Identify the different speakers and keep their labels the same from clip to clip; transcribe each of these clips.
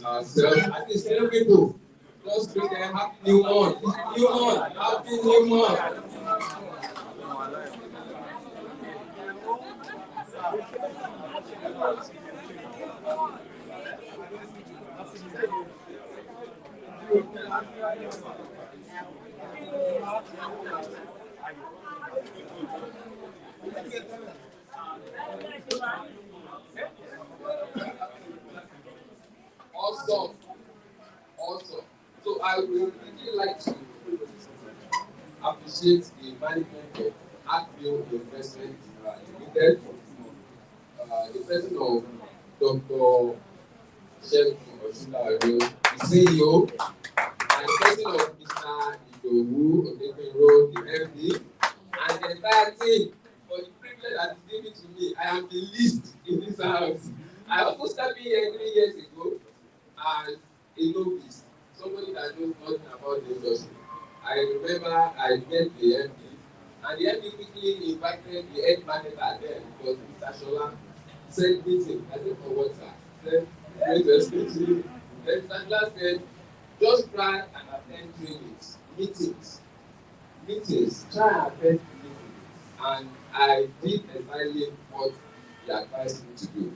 Speaker 1: ourselves. At least tell people, just greet them happy new month. New month, happy new month. Awesome, awesome. So I would really like to appreciate the management of Akvio Investment Limited, the person of Dr. Shegun Oshunlare, the CEO, and the person of Mr. Idowu Odegbero, the MD, and the entire team for the privilege that is given to me. I am the least in this house. I also started here 3 years ago as a novice, somebody that knows nothing about the industry. I remember I met the MD, and the MD quickly invited the head marketer there because Mr. Shola said meeting. I said, for what, sir? He said, great to speak to you. Then Mr. Shola said, just try and attend trainings, meetings, try and attend meetings. And I did entirely what he advised me to do.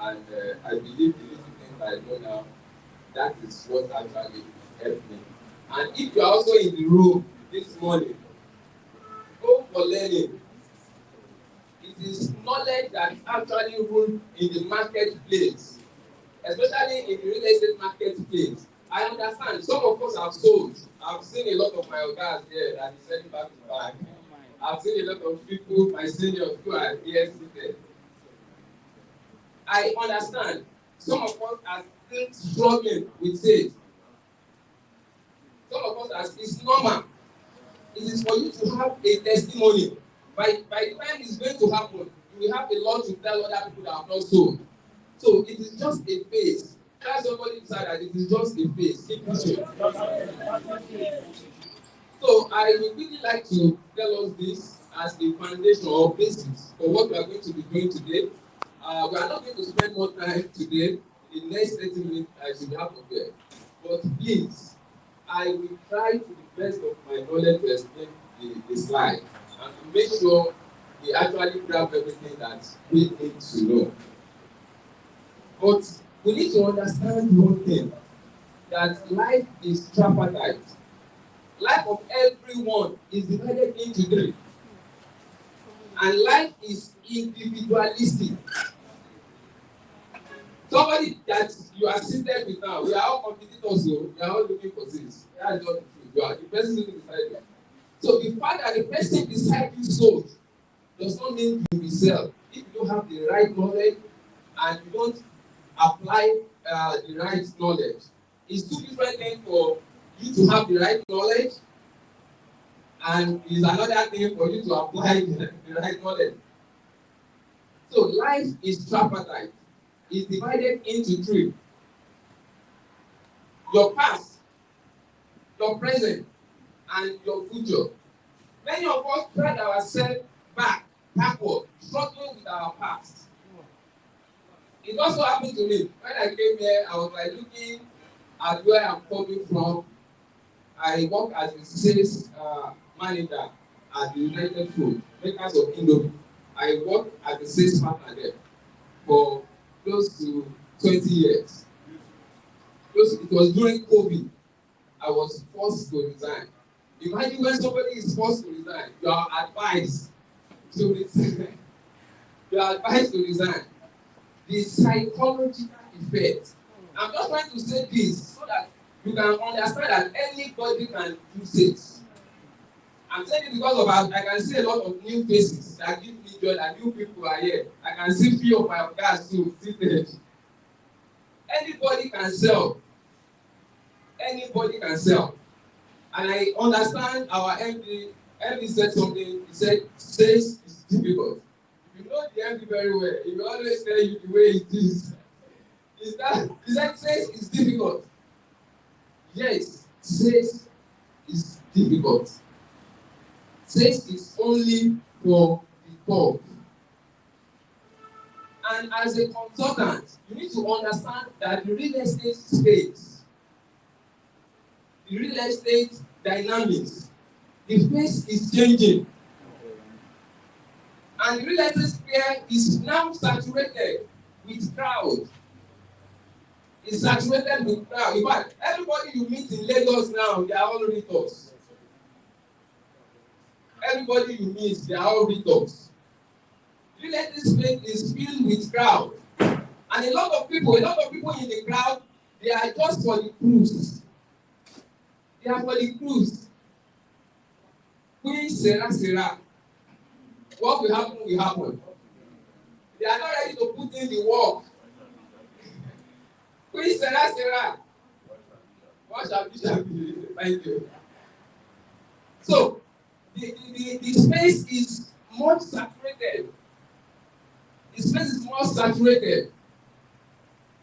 Speaker 1: And I believe the little things I know now, that is what actually helped me. And if you are also in the room this morning, go for learning. It is knowledge that actually rules in the marketplace, especially in the real estate marketplace. I understand some of us have sold. I've seen a lot of my guys there that is selling back to back. I've seen a lot of people, my seniors, who are here seated. I understand some of us are still struggling with sales. Some of us are, it's normal. It is for you to have a testimony. By the time it's going to happen, you will have a lot to tell other people that have not sold. So it is just a phase. Tell somebody inside that it is just a phase. Keep pushing. So I would really like to tell us this as a foundation or basis for what we are going to be doing today. We are not going to spend more time today. In the next 30 minutes, I should be out of there. But please, I will try to the best of my knowledge to explain the slide and to make sure we actually grab everything that we need to know. But we need to understand one thing, that life is tripartite. Life of everyone is divided into three. And life is individualistic. Somebody that you are seated with now, we are all competitors, so we are all looking for things. That is not the truth. You are the person sitting beside you. So the fact that the person beside you sold does not mean you will sell. If you don't have the right knowledge and you don't apply the right knowledge, it's two different things for you to have the right knowledge, and it's another thing for you to apply the right knowledge. So life is tripartite. It's divided into three. Your past, your present, and your future. Many of us drag ourselves backward, struggling with our past. It also happened to me. When I came here, I was like looking at where I'm coming from. I work as a sales manager at the United Food, makers of Indomie. I worked as a sales partner there for close to 20 years. It was during COVID. I was forced to resign. Imagine when somebody is forced to resign, you are advised to resign. You are advised to resign. The psychological effect. I'm just trying to say this so that you can understand that anybody can do sales. I'm saying it because of I can see a lot of new faces that give me joy, that new people are here. I can see few of my guys too seated. Anybody can sell. Anybody can sell. And I understand our MD said something. He said sales is difficult. You know the MD very well. He will always tell you the way it is. He said sales is difficult. Yes, sales is difficult. Sales is only for the top. And as a consultant, you need to understand that the real estate space, the real estate dynamics, the space is changing. And the real estate sphere is now saturated with crowd. It's saturated with crowd. In fact, everybody you meet in Lagos now, they are all realtors. Everybody you meet, they are all realtors. Real estate space is filled with crowd. And a lot of people in the crowd, they are just for the cruise. They are for the cruise. Queen Sarah. What will happen will happen. They are not ready to put in the work. Queen Sarah. What shall be? Thank you. So, the space is much saturated. The space is more saturated.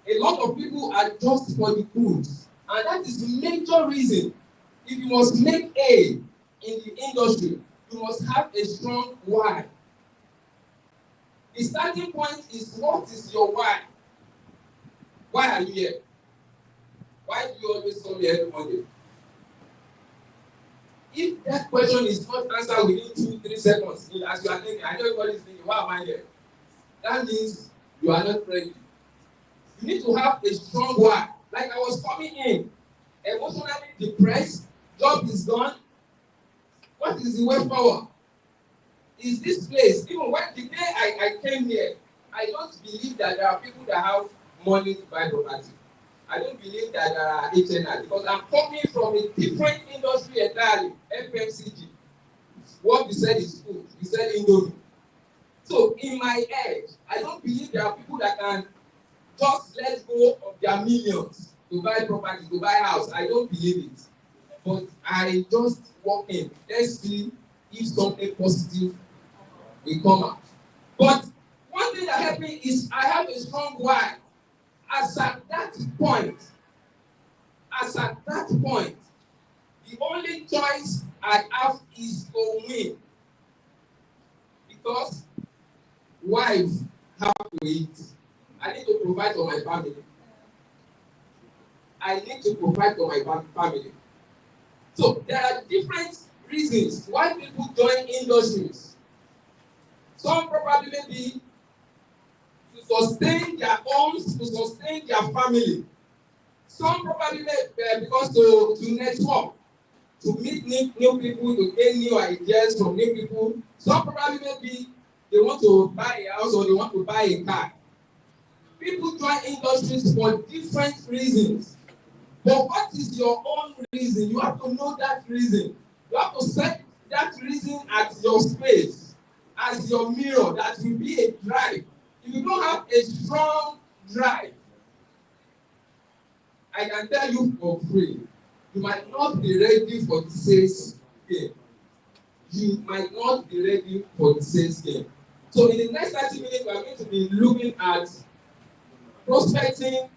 Speaker 1: A lot of people are just for the cruise. And that is the major reason. If you must make A in the industry, you must have a strong why. The starting point is, what is your why? Why are you here? Why do you always come here every Monday? If that question is not answered within 2-3 seconds, as you are thinking, I know everybody is thinking, why am I here? That means you are not ready. You need to have a strong why. Like I was coming in, emotionally depressed, job is gone. What is the way forward? Is this place, even when the day I came here, I don't believe that there are people that have money to buy property. I don't believe that there are HNI, because I'm coming from a different industry entirely, FMCG. What we said is food, we said Indomie. So in my head, I don't believe there are people that can just let go of their millions to buy property, to buy house. I don't believe it. But I just walk in. Let's see if something positive will come out. But one thing that helped me is I have a strong why. As at that point, the only choice I have is to win. Because wives have to eat. I need to provide for my family. So there are different reasons why people join industries. Some probably may be to sustain their homes, to sustain their family. Some probably may be because to network, to meet new people, to gain new ideas from new people. Some probably may be they want to buy a house or they want to buy a car. People join industries for different reasons. But what is your own reason? You have to know that reason. You have to set that reason at your space, as your mirror. That will be a drive. If you don't have a strong drive, I can tell you for free, you might not be ready for the sales game. So in the next 30 minutes, we are going to be looking at prospecting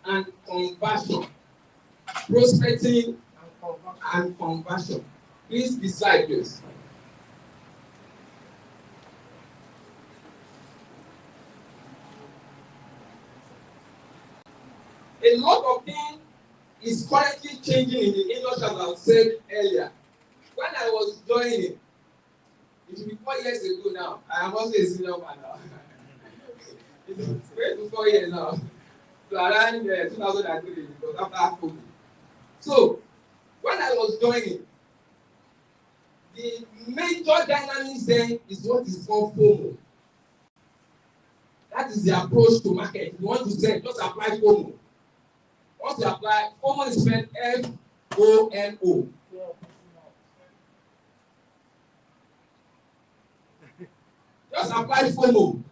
Speaker 1: and conversion. Prospecting and conversion. Please decide this. A lot of things is currently changing in the industry, as I said earlier. When I was joining, it will be 4 years ago now. I am also a senior man now. It's going to 4 years now. So around 2003, because after COVID. So when I was joining, the major dynamics then is what is called FOMO. That is the approach to market. If you want to sell, just apply FOMO. Once you apply, FOMO is spelled FOMO. Just apply FOMO.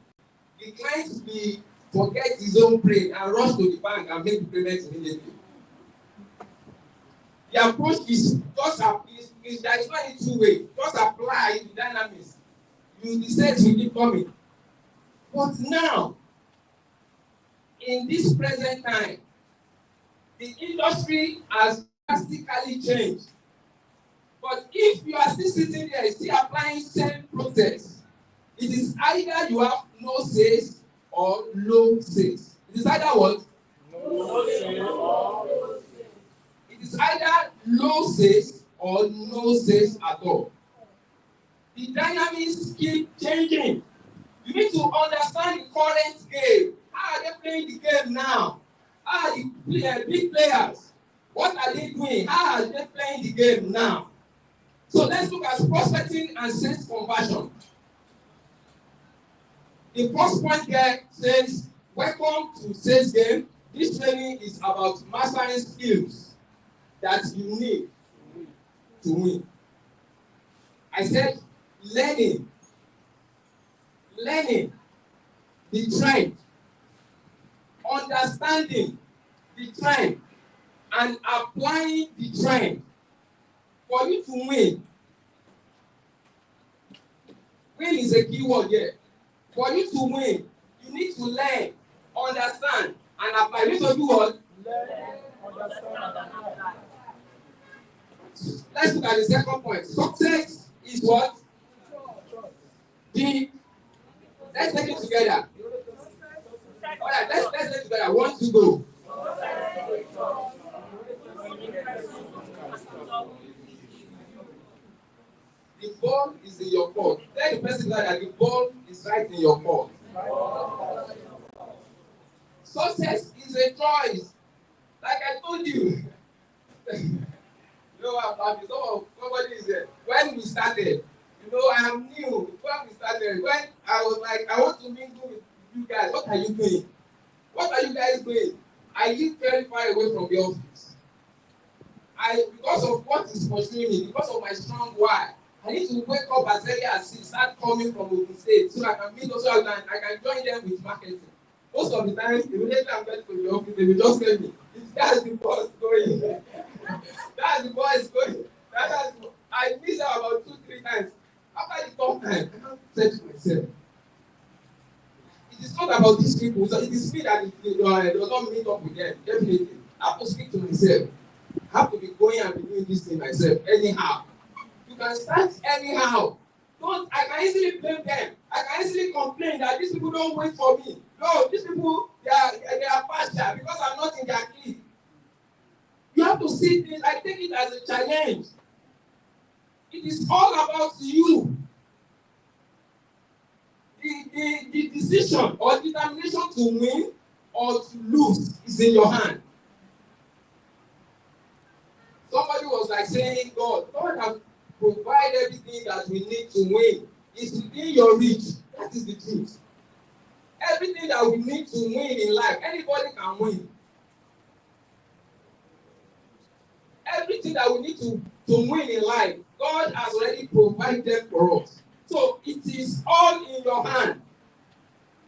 Speaker 1: The client will forget his own brain and rush to the bank and make the payment immediately. The approach is just there is not any two way. Just apply the dynamics. The sales will keep coming. But now, in this present time, the industry has drastically changed. But if you are still sitting there, still applying same process, it is either you have no sales or low sales. It is either what? It is either low sales or no sales at all. The dynamics keep changing. You need to understand the current game. How are they playing the game now? How are the big players? What are they doing? How are they playing the game now? So let's look at prospecting and sales conversion. The first point here says, welcome to sales game. This training is about mastering skills that you need to win. I said learning the trend, understanding the trend, and applying the trend for you to win. Win is a key word here. For you to win, you need to learn, understand, and apply. You need to do what? Learn, understand, and apply. Let's look at the second point. Success is what? Let's take it together. All right, let's take it together. 1, 2, go. The ball is in your court. Tell the person that the ball is right in your court. Success is a choice. Like I told you. Somebody is there. When we started, I am new. When we started, when I was like, I want to mingle with you guys. What are you doing? What are you guys doing? I live very far away from the office. Because of what is pursuing me, because of my strong why, I need to wake up as early as 6, start coming from Ogun State, so I can meet also I can join them with marketing. Most of the time, immediately I'm getting to the office, they will just tell me, that's the boss going. That's the boss going. I miss out about 2-3 times. After the third time, I said to myself, it is not about these people, so it is me that does not meet up with them. Definitely. I have to speak to myself. I have to be going and be doing this thing myself, anyhow. You can start anyhow. I can easily blame them. I can easily complain that these people don't wait for me. No, these people, they are partial because I'm not in their clique. You have to see this. I take it as a challenge. It is all about you. The decision or determination to win or to lose is in your hand. Somebody was like saying, God has provided everything that we need to win. It's within your reach. That is the truth. Everything that we need to win in life, anybody can win. Everything that we need to win in life, God has already provided for us. So it is all in your hand.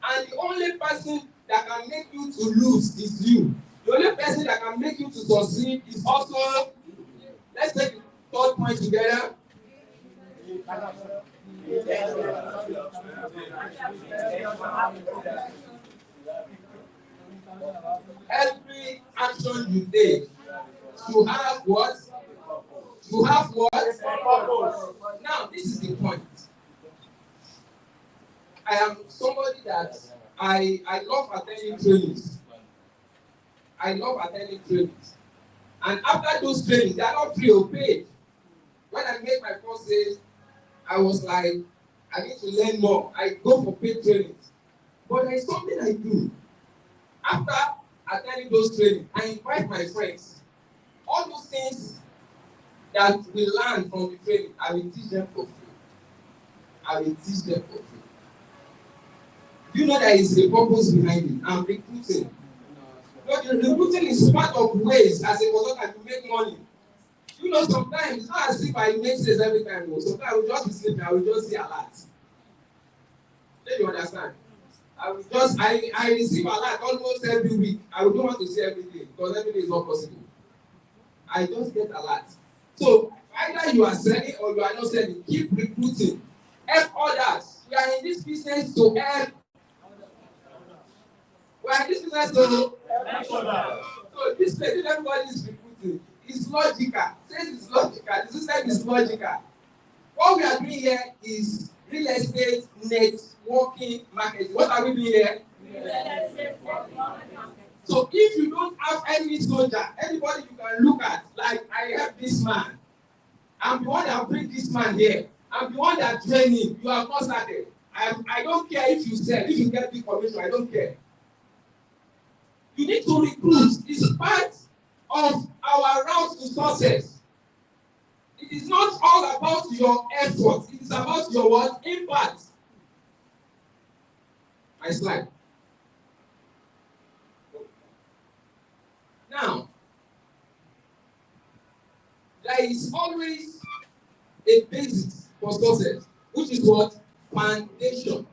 Speaker 1: And the only person that can make you to lose is you. The only person that can make you to succeed is also. Let's take the third point together. Every action you take, you have what? You have what? Now, this is the point. I am somebody that I love attending trainings. I love attending trainings. And after those trainings, they are not free or paid. When I made my first sales, I was like, I need to learn more. I go for paid trainings. But there is something I do. After attending those trainings, I invite my friends. All those things that we learn from the training, I will teach them for free. Do you know there is a purpose behind it? I'm recruiting. The recruiting is part of ways as a consultant to make money. You know, sometimes it's not as if I make sales every time. Sometimes I will just be sleeping, I will just see alerts. Let you understand. I receive alert almost every week. I don't want to see every day because every day is not possible. I just get alert. So either you are selling or you are not selling, keep recruiting. Help others. We are in this business to help. We are in this business to help others. So this place, everybody is recruiting. It's logical. Sales is logical. The system is logical. What we are doing here is real estate, networking, marketing. What are we doing here? So if you don't have any soldier, anybody you can look at, like I have this man, I'm the one that bring this man here. I'm the one that train him. You have not started. I don't care if you sell, if you get big commission, I don't care. You need to recruit. It's part of our route to success. It is not all about your effort. It is about your what? Impact. My slide. Now, there is always a basis for success, which is what? Foundation.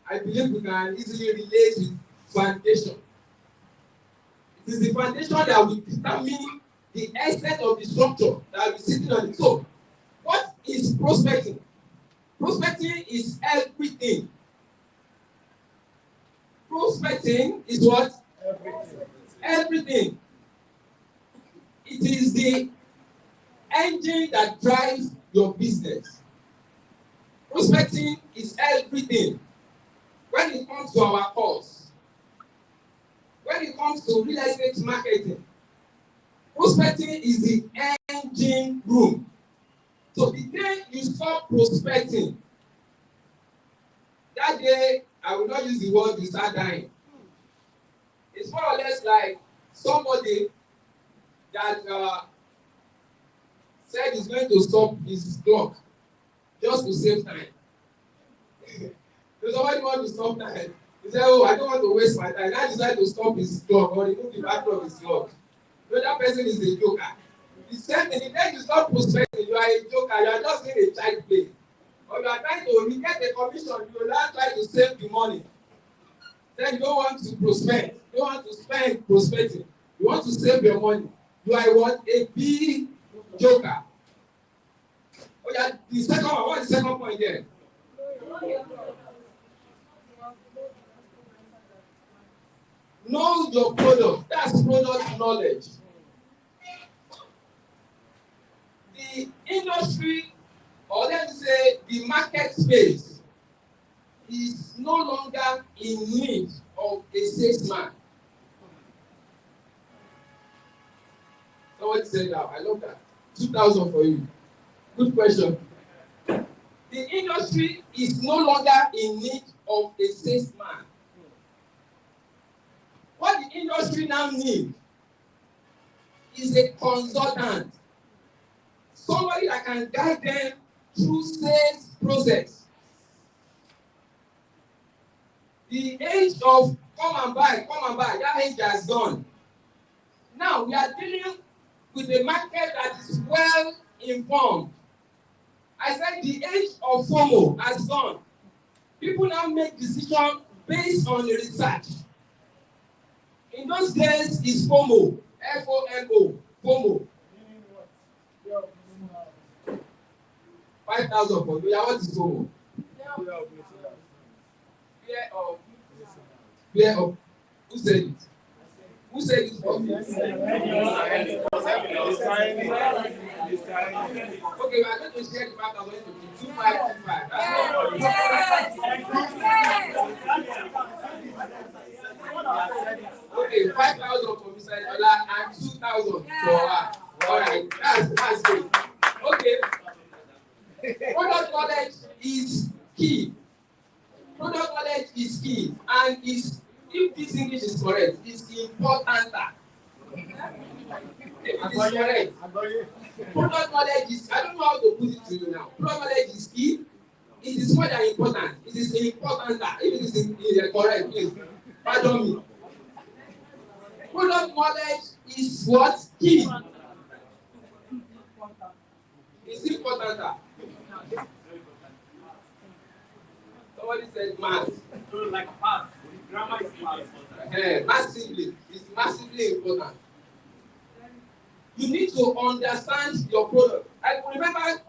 Speaker 1: I believe we can easily relate with foundation. It is the foundation that will determine the extent of the structure that will be sitting on it. So, what is prospecting? Prospecting is everything. Prospecting is what? Everything. It is the engine that drives your business. Prospecting is everything. When it comes to our course, when it comes to real estate marketing, prospecting is the engine room. So the day you stop prospecting, that day, I will not use the word you start dying. It's more or less like somebody that said he's going to stop his clock just to save time. So somebody wants to stop time. He said, oh, I don't want to waste my time. I decided to stop his clock or remove the battery of his clock. No, that person is a joker. The same thing, the day you stop prospecting, you are a joker. You are just doing a child play. Or you are trying to get the commission, you are not trying to save the money. Then you don't want to prospect. You don't want to spend prospecting. You want to save your money. You are what? A big joker. Oh yeah, the second one. What is the second point there? Know your product. That's product knowledge. The industry, or let me say the market space, is no longer in need of a salesman. Somebody said that. I love that. 2,000 for you. Good question. The industry is no longer in need of a salesman. What the industry now needs is a consultant. Somebody that can guide them through sales process. The age of come and buy, that age has gone. Now we are dealing with a market that is well informed. I said the age of FOMO has gone. People now make decisions based on the research. In those days, it's FOMO. F-O-M-O. FOMO. 5,000 for you. What is FOMO? Fear of. Who said it? Who said it for me? Okay, we are going to share the 5,000 to 2,525. Okay, 5,000 for Mr. Ola and 2,000 for her. All right, that's good. Okay. Product knowledge is key. Product knowledge is key, and is if this English is correct, it's important. If it is correct, product knowledge is, I don't know how to put it to you now. Product knowledge is key. It is more than important. It is important. If it is correct, please pardon me. Product knowledge is what? Key. It's important. Somebody said math. Like math. Grammar is math. Massively. It's massively important. You need to understand your product. I remember when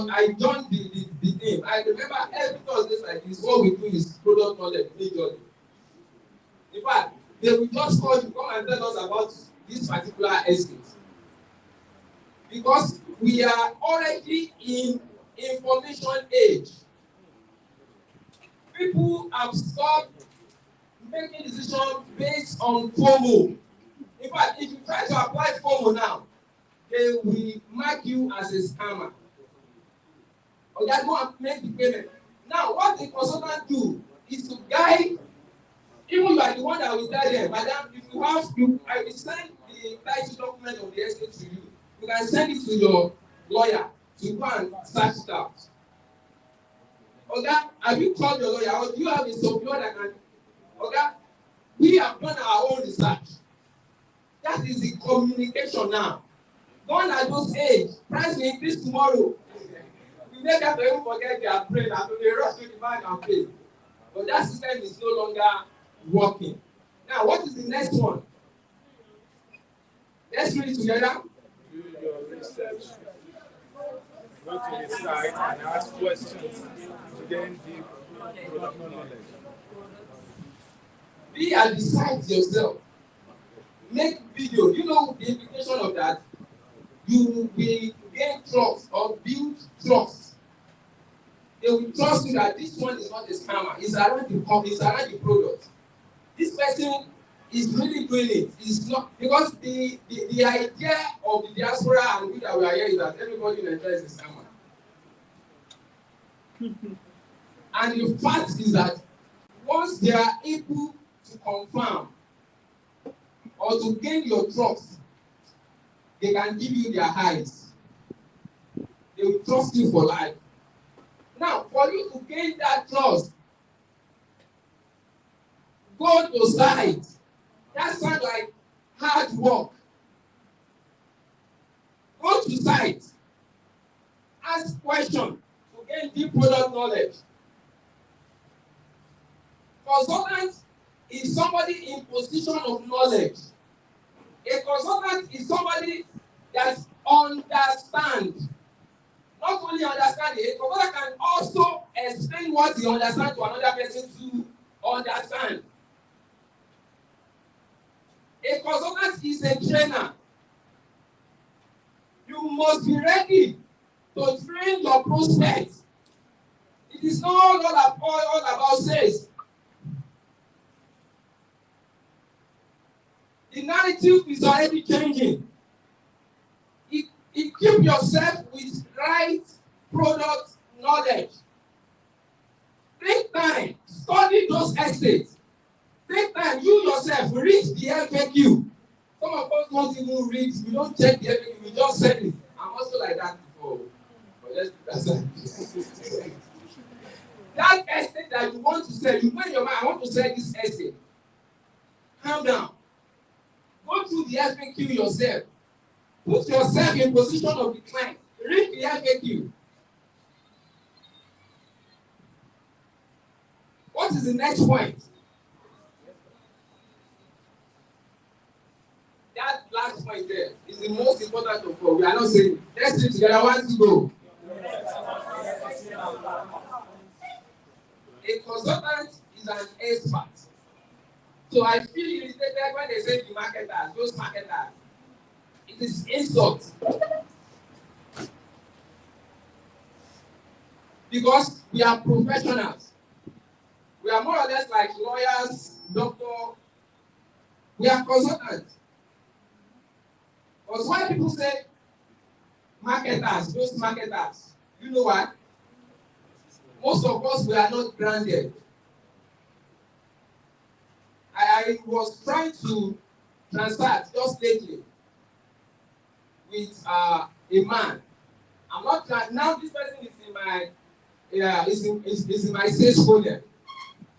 Speaker 1: I joined the team. I remember every Thursday like this. What we do is product knowledge majorly. In fact, they will just call you, come and tell us about this particular estate. Because we are already in information age. People have stopped making decisions based on FOMO. In fact, if you try to apply FOMO now, they will mark you as a scammer. Or just go and make the payment. Now, what the consultant do is to guide, even you are the one that will tell them, madam, if you have, I will send the title document of the estate to you. You can send it to your lawyer to go and search it out. Oga, have you called your lawyer or do you have a superior that can? Oga, we have done our own research. That is the communication now. Gone at those age, price will increase tomorrow. We make them even forget their brain and they rush to the bank and pay. But that system is no longer working. Now, what is the next one? Let's read it together.
Speaker 2: Do your research. Go to the site and ask questions to gain deep product knowledge.
Speaker 1: Be at the site yourself. Make video. You know the implication of that? You will gain trust or build trust. They will trust you that this one is not a scammer. It's around the product. This person is really doing it. It's not because the idea of the diaspora and we that we are here is that everybody in Nigeria is a scammer. And the fact is that once they are able to confirm or to gain your trust, they can give you their eyes. They will trust you for life. Now, for you to gain that trust, go to site. That sounds like hard work. Go to site. Ask questions to gain deep product knowledge. Consultant is somebody in position of knowledge. A consultant is somebody that understands. Not only understand it, a consultant can also explain what he understands to another person to understand. A consultant is a trainer. You must be ready to train your prospects. It is not all about sales. The narrative is already changing. Equip yourself with right product knowledge. Take time, study those estates. Take time, you yourself read the FAQ. Some of us don't even read, we don't check the FAQ, we just send it. I'm also like that before. But let's do that. That estate that you want to sell, you put in your mind, I want to sell this estate. Calm down. Go through the FAQ yourself. Put yourself in position of the client. Read the FAQ. What is the next point? That last point there is the most important of all. We are not saying, let's do it together. 1, 2, go. A consultant is an expert. So I feel irritated when they say the marketers, those marketers. It is insult. Because we are professionals. We are more or less like lawyers, doctors. We are consultants. Because why people say marketers, those marketers, you know what? Most of us, we are not grounded. I was trying to transact just lately with a man. I'm not now. This person is in my is in my sales folder.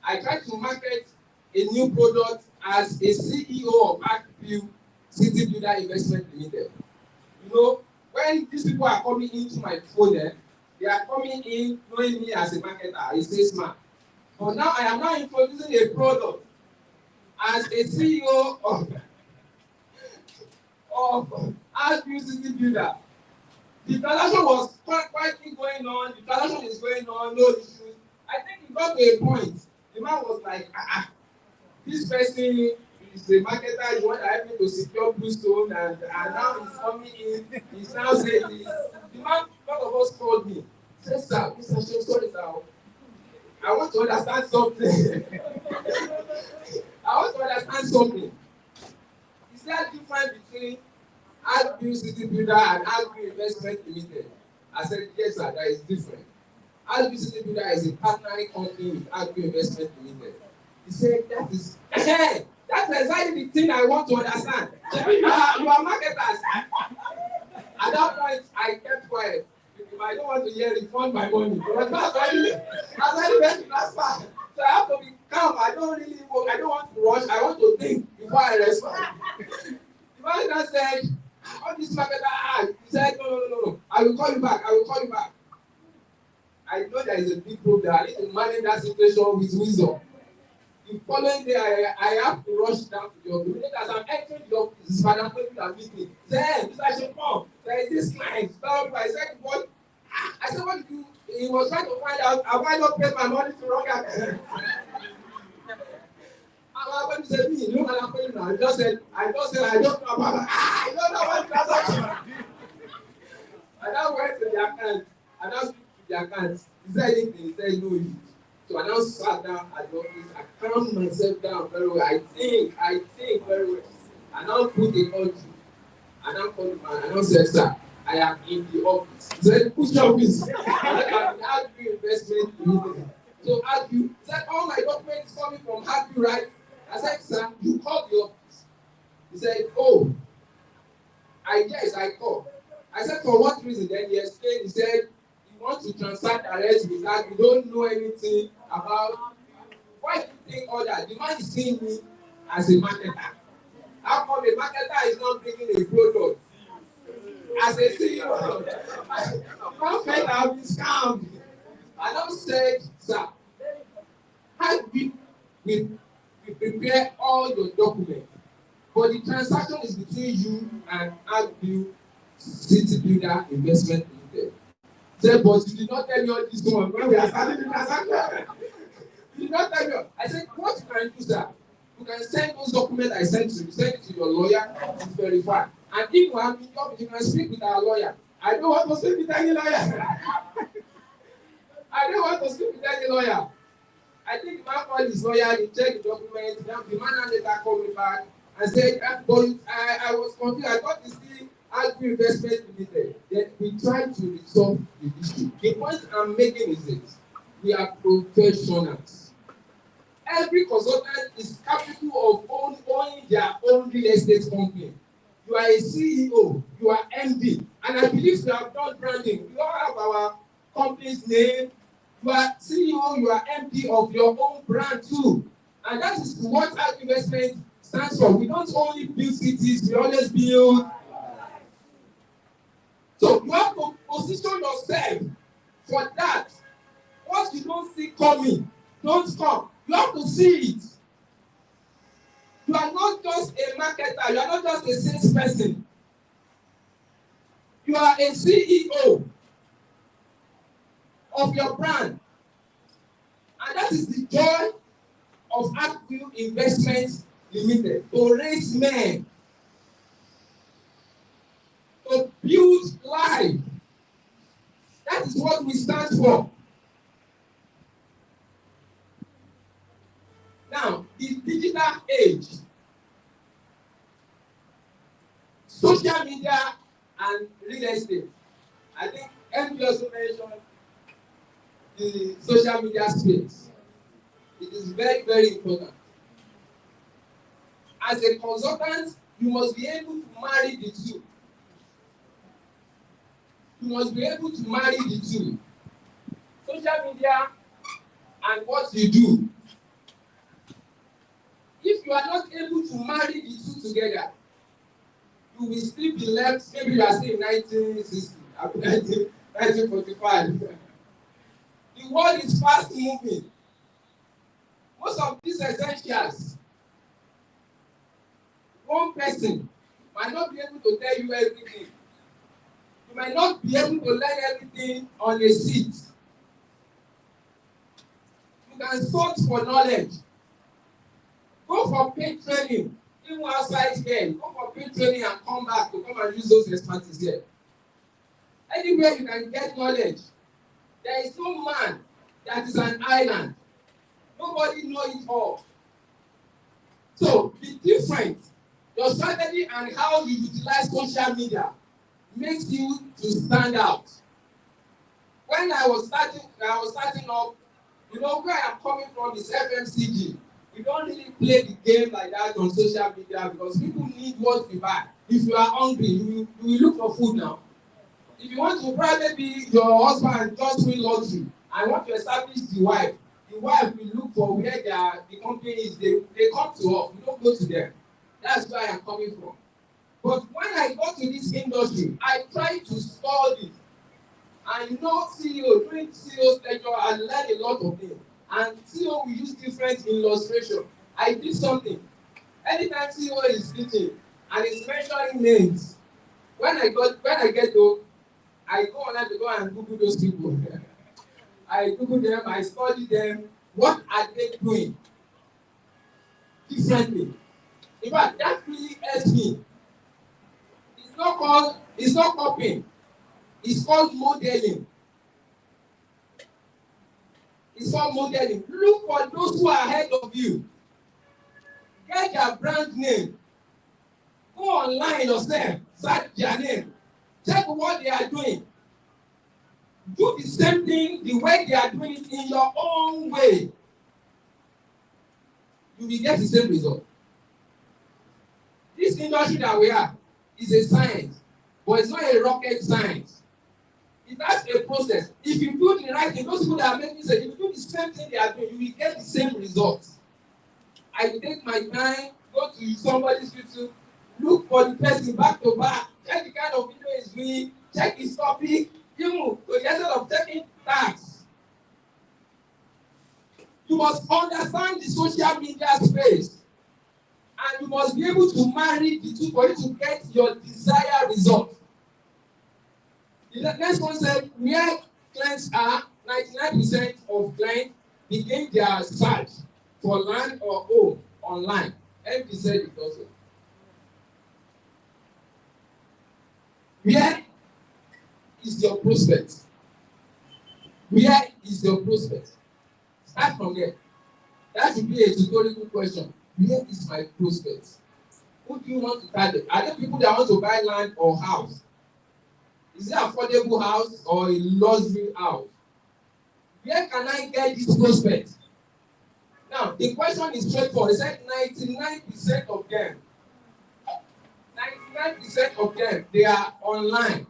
Speaker 1: I tried to market a new product as a CEO of Actview City Builder Investment Limited. You know, when these people are coming into my folder, they are coming in knowing me as a marketer, a salesman. But now I am now introducing a product as a CEO of Actview City Builder. The transaction was quietly going on. The transaction is going on, no issues. I think it got to a point. The man was like, this person is a marketer, you want to help me to secure Bluestone, and now he's coming in, he's now saying this. The man, one of us called me, said, sir, Mr. Shea, sorry, sir. I want to understand something. I want to understand something. Is there a difference between Agview City Builder and Agview Investment Limited? I said, yes, sir, there is difference. Agview City Builder is a partnering company with Agview Investment Limited. He said, that is, hey, that's exactly the thing I want to understand. You are marketers. At that point, I kept quiet. If I don't want to hear refund my money, because that's already going to transfer. So I have to be calm. I don't want to rush. I want to think before I respond. The manager said, all this marketer, he said, no. I will call you back. I know there is a big problem. I need to manage that situation with wisdom. The following day, I have to rush down to the office. As I'm entering the office, this madam people are meeting. Then, Mr. Shepon, there is this client. I said, what? I said, what did you? He was trying to find out, have I not paid my money to wrong account? When he said, me, no, I'm paying now. I just said, I don't know about it. I don't know what transaction. And I went to the account, and I speak to the account. He said anything, he said, no. So I now sat down at the office. I calmed myself down very well. I think very well. I now put a call to. I now called the man. I now said, sir, I am in the office. He said, which office? I said, I'm in Agview Investment Limited. So Agview said, all my documents is coming from Agview, right? I said, sir, you called the office. He said, oh, yes, I called. I said, for what reason? Then he explained, he said, want to transact direct with that, you don't know anything about. Why do you think all that? The man is seeing me as a marketer. How come a marketer is not bringing a product? As a CEO, how can I be scammed? I now said, sir, how we prepare all your documents, but the transaction is between you and Agview City Builder Investment Limited. Said, but you did not tell me all this one when we are starting the transaction. You did not tell me. I said, what you can do, sir? You can send those documents I sent to you, send it to your lawyer to verify. And if you have you can speak with our lawyer. I don't want to speak with any lawyer. I don't want to speak with any lawyer. I think the man called his lawyer, he checked the document, the man later called me back and said, but I was confused. I thought it's still Agview Investment Limited. Then we try to resolve the issue. The point I'm making is this: we are professionals. Every consultant is capable of owning their own real estate company. You are a CEO, you are MD, and I believe we have done branding. We all have our company's name. You are CEO, you are MD of your own brand too. And that is what Agview Investment stands for. We don't only build cities, we always build. So you have to position yourself for that. What you don't see coming, don't come. You have to see it. You are not just a marketer, you are not just a salesperson. You are a CEO of your brand. And that is the joy of Agview Investment Limited, to raise men, to build life. That is what we stand for. Now, the digital age, social media and real estate. I think MD also mentioned the social media space. It is very, very important. As a consultant, you must be able to marry the two. You must be able to marry the two. Social media and what you do. If you are not able to marry the two together, you will still be left, maybe you are still in 1960, 1945. The world is fast moving. Most of these essentials, one person might not be able to tell you everything. You might not be able to learn everything on a seat. You can search for knowledge. Go for paid training, even outside here. Go for paid training and come back to come and use those expertise here. Anywhere you can get knowledge. There is no man that is an island. Nobody knows it all. So be different. Your strategy and how you utilize social media makes you to stand out. When I was starting up, you know where I'm coming from is FMCG. We don't really play the game like that on social media because people need what we buy. If you are hungry, you will look for food now. If you want to probably be your husband just win lottery and want to establish the wife will look for where the company is. They come to us. We don't go to them. That's where I'm coming from. But when I got to this industry, I tried to study. And you know, CEO, doing CEO's lecture, I learned a lot of things. And CEO will use different illustration. I did something. Anytime CEO is speaking and is mentioning names, when I get to, I go online to go and Google those people. I Google them, I study them. What are they doing differently? In fact, that really helps me. It's not copying. It's called modeling. It's called modeling. Look for those who are ahead of you. Get their brand name. Go online yourself. Search their name. Check what they are doing. Do the same thing the way they are doing it in your own way. You will get the same result. This industry that we are is a science, but it's not a rocket science. It has a process. If you do the right thing, those people that are making sense, if you do the same thing they are doing, you will get the same results. I take my time, go to somebody's YouTube, look for the person back to back, check the kind of video he's doing, check his topic, you know, to the extent of checking tags. You must understand the social media space. And you must be able to marry the two for you to get your desired result. The next one said, where clients are, 99% of clients begin their search for land or home online. MP said it also. Where is your prospect? Where is your prospect? Start from there. That should be a rhetorical question. Where is my prospect? Who do you want to target? Are there people that want to buy land or house? Is it an affordable house or a luxury house? Where can I get this prospect? Now, the question is straightforward. It said 99% of them, 99% of them, they are online.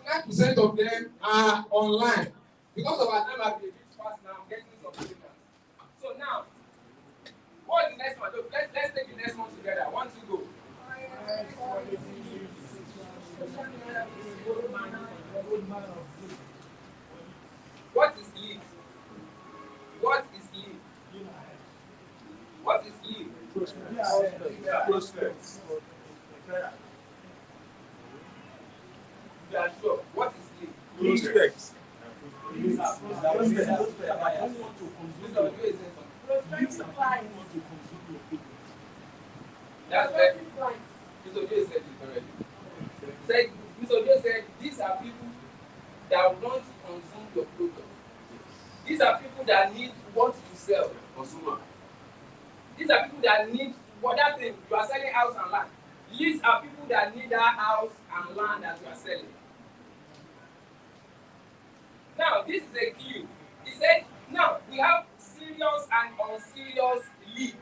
Speaker 1: 99% of them are online. Because of our time, I've been a bit fast now. I'm getting some papers. So now, what is the next one? Let's take the next one together. 1, 2, go. What is lead? What is lead? What is lead? Prospects. You are sure? What is lead?
Speaker 2: Prospects.
Speaker 1: That's right. Mr. Ojo said it already. Mr. Ojo said these are people that want to consume your product. These are people that need what you sell, consumer. These are people that need what that thing you are selling house and land. These are people that need that house and land that you are selling. Now, this is a clue. He said, now we have serious and unserious lead.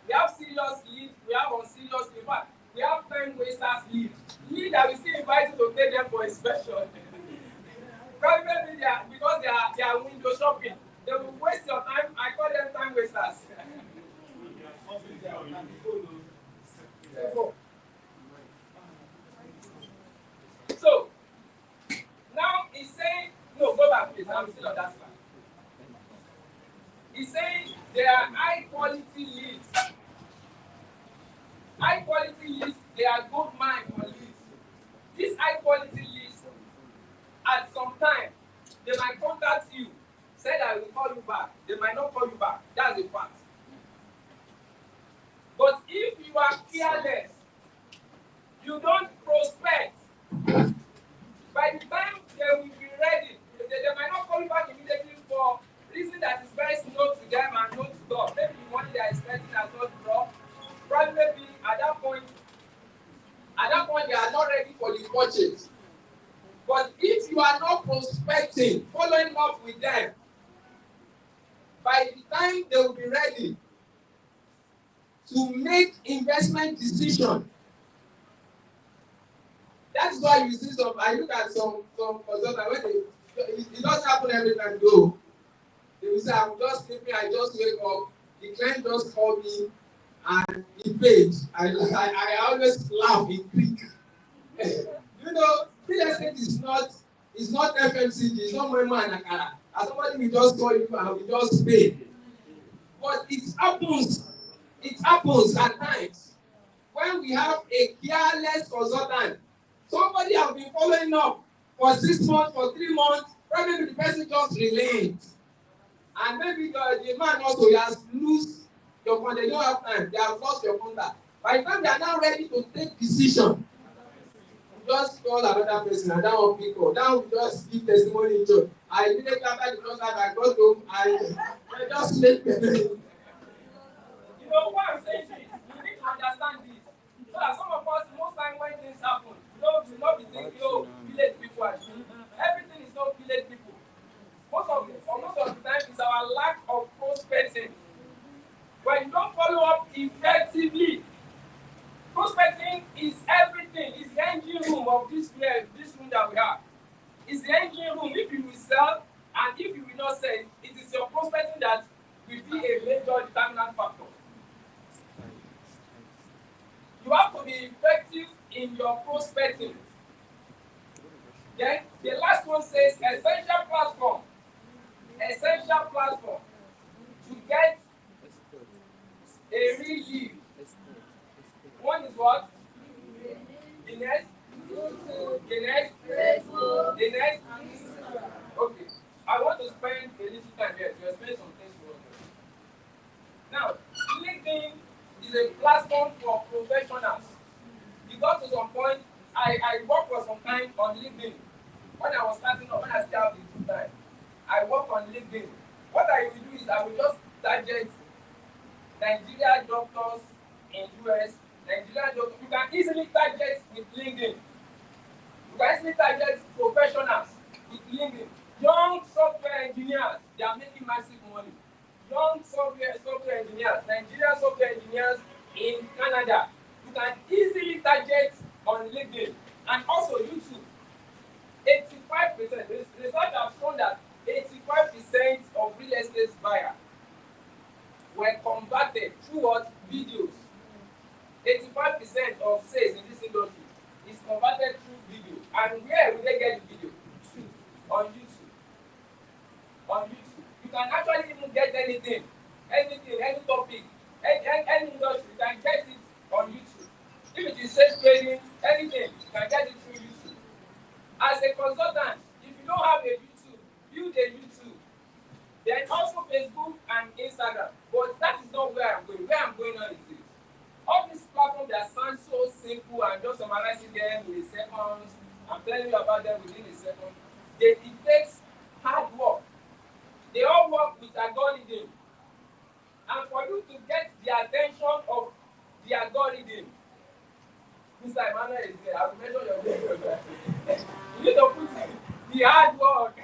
Speaker 1: We have serious lead, we have unserious lead. In fact, we have time wasters lead. Lead that we still invite you to take them for inspection. Probably because they are window shopping. They will waste your time. I call them time wasters. So, now he's saying, no, go back please, I'm still on that slide. He's saying there are high quality leads. High quality leads, they are good mind for leads. These high quality leads, at some time, they might contact you, say that I will call you back. They might not call you back. That's a fact. But if you are careless, you don't prospect. By the time they will call you back immediately for reason that is very known to them and known to God. Maybe the money they are expecting has not dropped. Probably maybe at that point they are not ready for the purchase. But if you are not prospecting, following up with them, by the time they will be ready to make investment decision, that's why you see some. I look at some consultants when it doesn't happen every time though. They will say, I'm just sleeping, I just wake up, the client just called me and he paid. I always laugh in quick. You know, real estate is not FMCG, it's not Moemo and Akara. As somebody will just call you and will just pay. But it happens at times when we have a careless consultant. Somebody has been following up for 6 months, for 3 months, probably the person just relents. And maybe the man also has lost your contact. They don't have time. They have lost your contact. By the time they are now ready to take decision, just call another person and that one pick up. That will just give testimony in church. I immediately after the concert, I got home and I just made payment. You know what I'm saying is, you need to understand this. So that some of us, most time when things happen, we will not be thinking, oh, village people are doing. Everything is not village people. Most of the time, it's our lack of prospecting. When you don't follow up effectively, prospecting is everything. It's the engine room of this room that we have. It's the engine room. If you will sell and if you will not sell, it is your prospecting that will be a major determinant factor. You have to be effective in your prospecting. Then the last one says essential platform. Essential platform to get a real yield. One is what? The next? The next? The next? Okay. I want to spend a little time here to explain some things for us. Now, LinkedIn is a platform for professionals. You got to some point, I worked for some time on LinkedIn. When I was starting up, when I still have the good time, I work on LinkedIn. What I will do is I will just target Nigeria doctors in US, Nigerian doctors. You can easily target with LinkedIn. You can easily target professionals with LinkedIn. Young software engineers, they are making massive money. Young software engineers, Nigerian software engineers in Canada. You can easily target on LinkedIn and also YouTube. 85%, research has shown that 85% of real estate buyers were converted through what? Videos. 85% of sales in this industry is converted through video. And where will they get the video? On YouTube. On YouTube. You can actually even get anything, any topic, any industry, you can get it on YouTube. If it is sales trading, anything, you can get it through YouTube. As a consultant, if you don't have a YouTube, build a YouTube. Then also Facebook and Instagram. But that is not where I'm going. Where I'm going on is this. All these platforms that sound so simple and just summarizing them in seconds, I'm telling you about them within a second. It takes hard work. They all work with algorithm. And for you to get the attention of the algorithm, Mr. Emmanuel is there. I will measure your name. You need to put the hard work.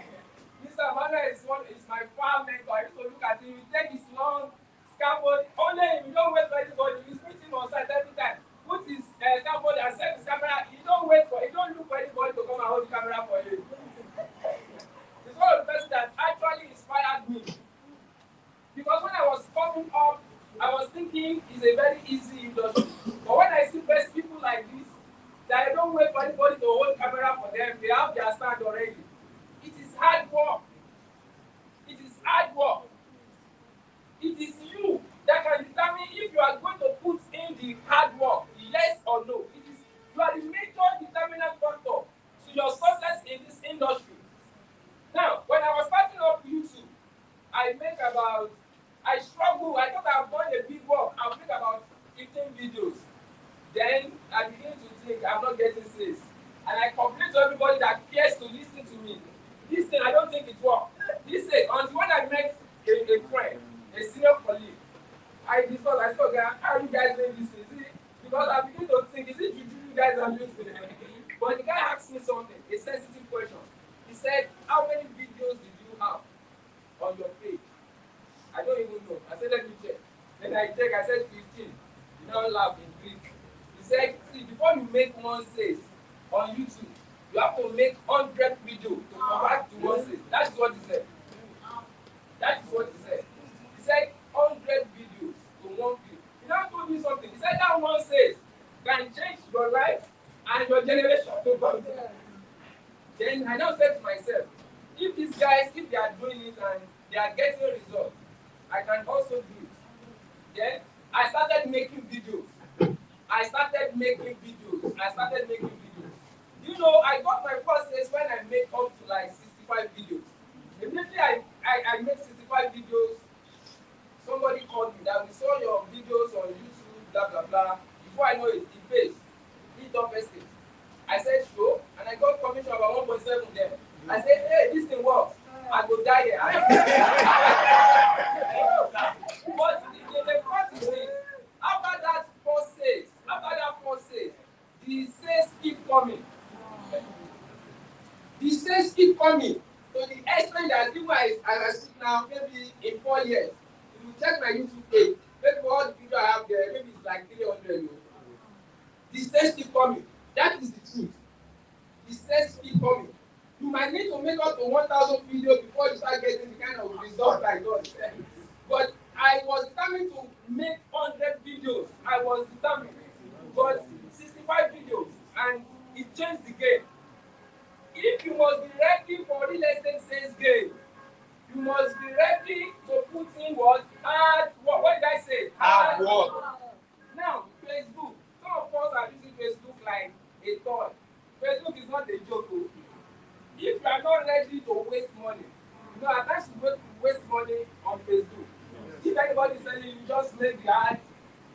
Speaker 1: Mr. Emmanuel is my farm mentor. I used to look at him. He take his long scaffold. Only him. You don't wait for anybody. You put him on site every time. Put his scaffold and set his camera. You don't look for anybody to come and hold the camera for you. It's one of the person that actually inspired me. Because when I was coming up, I was thinking it's a very easy industry. But when I see best people like this, that I don't wait for anybody to hold camera for them, they have their stand already. It is hard work. It is hard work. It is you that can determine if you are going to put in the hard work, yes or no. You are the major determinant factor to your success in this industry. Now, when I was starting up YouTube, I struggle. I thought I've done a big work. I'll make about 15 videos. Then I begin to think I'm not getting sales. And I complain to everybody that cares to listen to me. This thing, I don't think it works. I discussed, I said, okay, how are you guys doing this? Is it, because I begin to think, is it juju you guys are using? But the guy asked me something, a sensitive question. He said, how many videos did you have on your page? I don't even know. I said, let me check. Then I check, I said 15. He now laughed in Greek. He said, see, before you make one sales on YouTube, you have to make 100 videos to convert to one sales. That is what he said. That is what he said. He said 100 videos to one view. He now told me something. He said that one says can change your life and your generation to come. Then I now said to myself, if these guys, if they are doing it and they are getting results, I can also do it. Then I started making videos. I started making videos. You know, I got my first sales when I made up to like 65 videos. Immediately I made 65 videos. Somebody called me that we saw your videos on YouTube, blah blah blah. Before I know it, it pays. It up estate. I said sure, and I got commission about 1.7 there. I said, hey, this thing works. I go die here. But the fact is this, after that first sales, the sales keep coming. The sales keep coming. So the extent that even as I speak now, maybe in 4 years, if you check my YouTube page, maybe all the video I have there, maybe it's like 300. The sales keep coming. That is the truth. The sales keep coming. You might need to make up to 1,000 videos before you start getting the kind of result I got. But I was determined to make 100 videos. I was determined. But 65 videos, and it changed the game. If you must be ready for real estate sales game, you must be ready to put in what? Hard work. What did I say? Hard work. Now, Facebook. Some of us are using Facebook like a toy. Facebook is not a joke. If you are not ready to waste money, you know, at times you waste money on Facebook. If anybody is telling you just make the ad,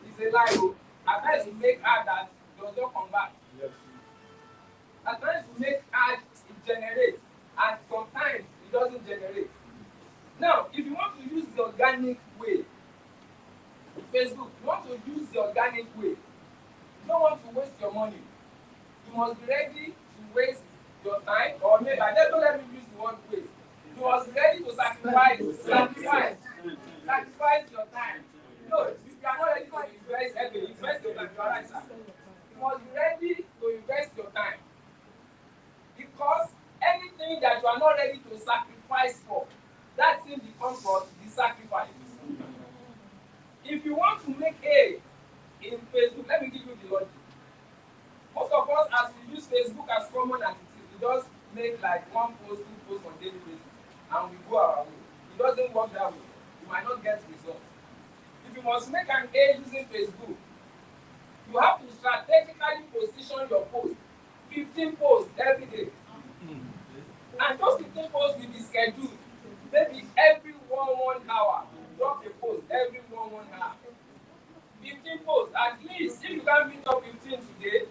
Speaker 1: it's a lie. At times you make ad that does not come back. Yes. At times you make ad, it generates, and sometimes it doesn't generate. Now, if you want to use the organic way, Facebook, you want to use the organic way, you don't want to waste your money. You must be ready to waste your time, or maybe, don't let me use the word waste. You must be ready to sacrifice your time. No, if you are not ready to invest your time, you are right, sir. You must be ready to invest your time. Because anything that you are not ready to sacrifice for, that thing becomes what? The sacrifice. If you want to make A in Facebook, let me give you the logic. Most of us, as we use Facebook as common as it is, we just make like one post, two posts on daily basis, and we go our way. It doesn't work that way. You might not get results. If you must make an A using Facebook, you have to strategically position your post. 15 posts every day. And those 15 posts will be scheduled. Maybe every 1 hour. Drop a post every 1 hour. 15 posts. At least if you can't meet up 15 today,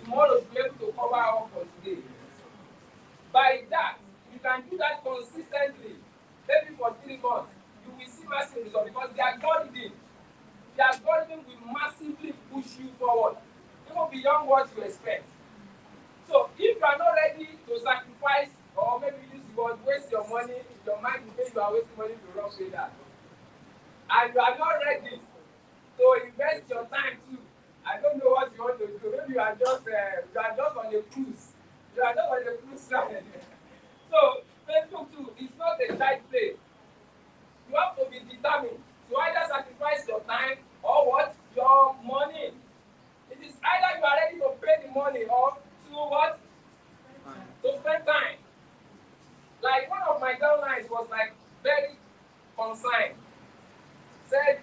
Speaker 1: tomorrow you'll be able to cover up for today. By that, you can do that consistently. Maybe for 3 months, you will see massive results because the algorithm will massively push you forward, even beyond what you expect. So if you are not ready to sacrifice, or maybe use the word waste your money, your mind will say you are wasting money to run with that. And you are not ready to invest your time too. I don't know what you want to do. Maybe you are just on a cruise. You are just on a cruise line. So Facebook too is not a child play. You have to be determined to either sacrifice your time or what? Your money. It is either you are ready to pay the money or to what? To spend time. Like one of my downlines was like very concerned. Said,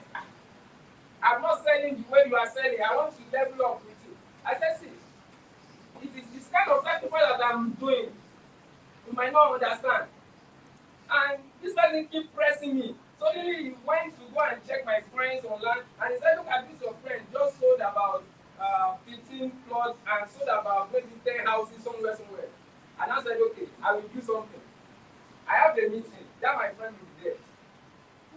Speaker 1: I'm not selling the way you are selling. I want to level up with you. I said, see, it is this kind of sacrifice that I'm doing. You might not understand. And this person keep pressing me. Suddenly he went to go and check my friends online, and he said, look at this, your friend just sold about 15 plots and sold about maybe 10 houses somewhere. And I said, okay, I will do something. I have a meeting. That my friend will be there.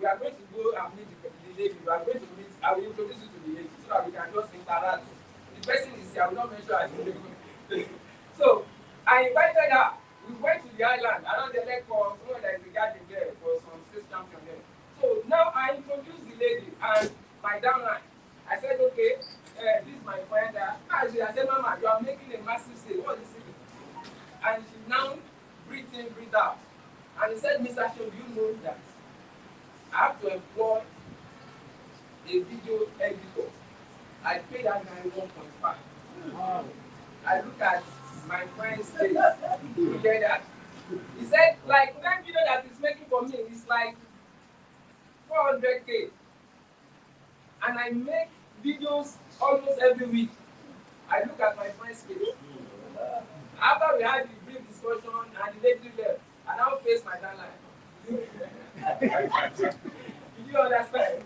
Speaker 1: we are going to go and meet the lady. We are going to meet. I will introduce you to the lady so that we can just interact. The person is here. I will not mention her name. So I invited her. We went to the island around the lake for someone that is a garden there for some state champion there. So now I introduced the lady and my downline. I said, okay, this is my friend. I said, Mama, you are making a massive sale. What is it? And she now breathed in, breathed out. And he said, Mr. Shon, do you know that I have to employ a video editor? I paid that guy 1.5. Wow. I look at my friend's face. You get that? He said, like, that video that he's making for me is like 400K. And I make videos almost every week. I look at my friend's face. After we had the brief discussion and the lady left, I now face my downline. Did you understand?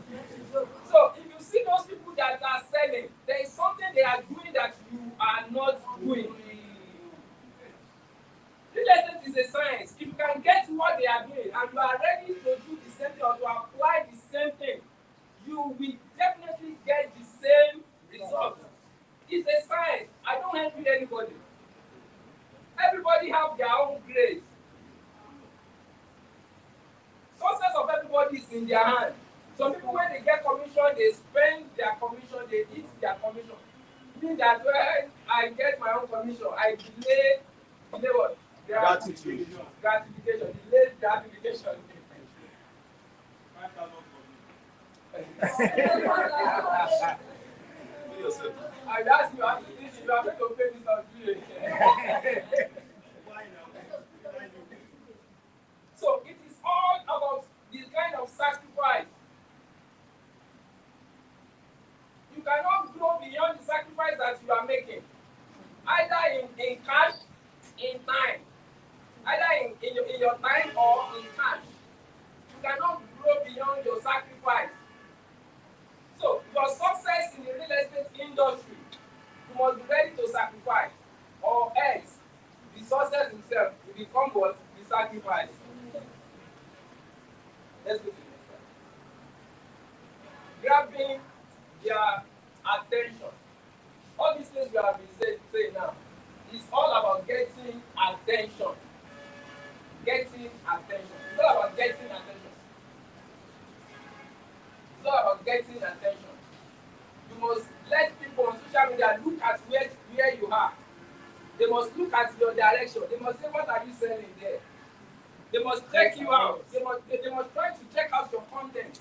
Speaker 1: So if you see those people that are selling, there is something they are doing that you are not doing. Real estate is a science. If you can get what they are doing and you are ready to do the same thing or to apply the same thing, you will definitely get the same result. It's a science. I don't envy anybody. Everybody have their own grades. Success of everybody is in their hand. Some people, when they get commission, they spend their commission, they eat their commission. Meaning that when I get my own commission, I delay what?
Speaker 2: Gratification.
Speaker 1: Delay gratification. I ask you, you are going to pay this on today. So it is all about the kind of sacrifice. You cannot grow beyond the sacrifice that you are making, either in cash, in time, either in your time or in cash. You cannot grow beyond your sacrifice. So your success in the real estate industry, you must be ready to sacrifice, or else the success itself will become what? The sacrifice. Let's go to the next slide. Grabbing their attention. All these things we have been saying now, it's all about getting attention. Getting attention. It's all about getting attention. It's all about getting attention. You must let people on social media look at where you are. They must look at your direction. They must say, what are you selling there? They must check you out. They must try to check out your content.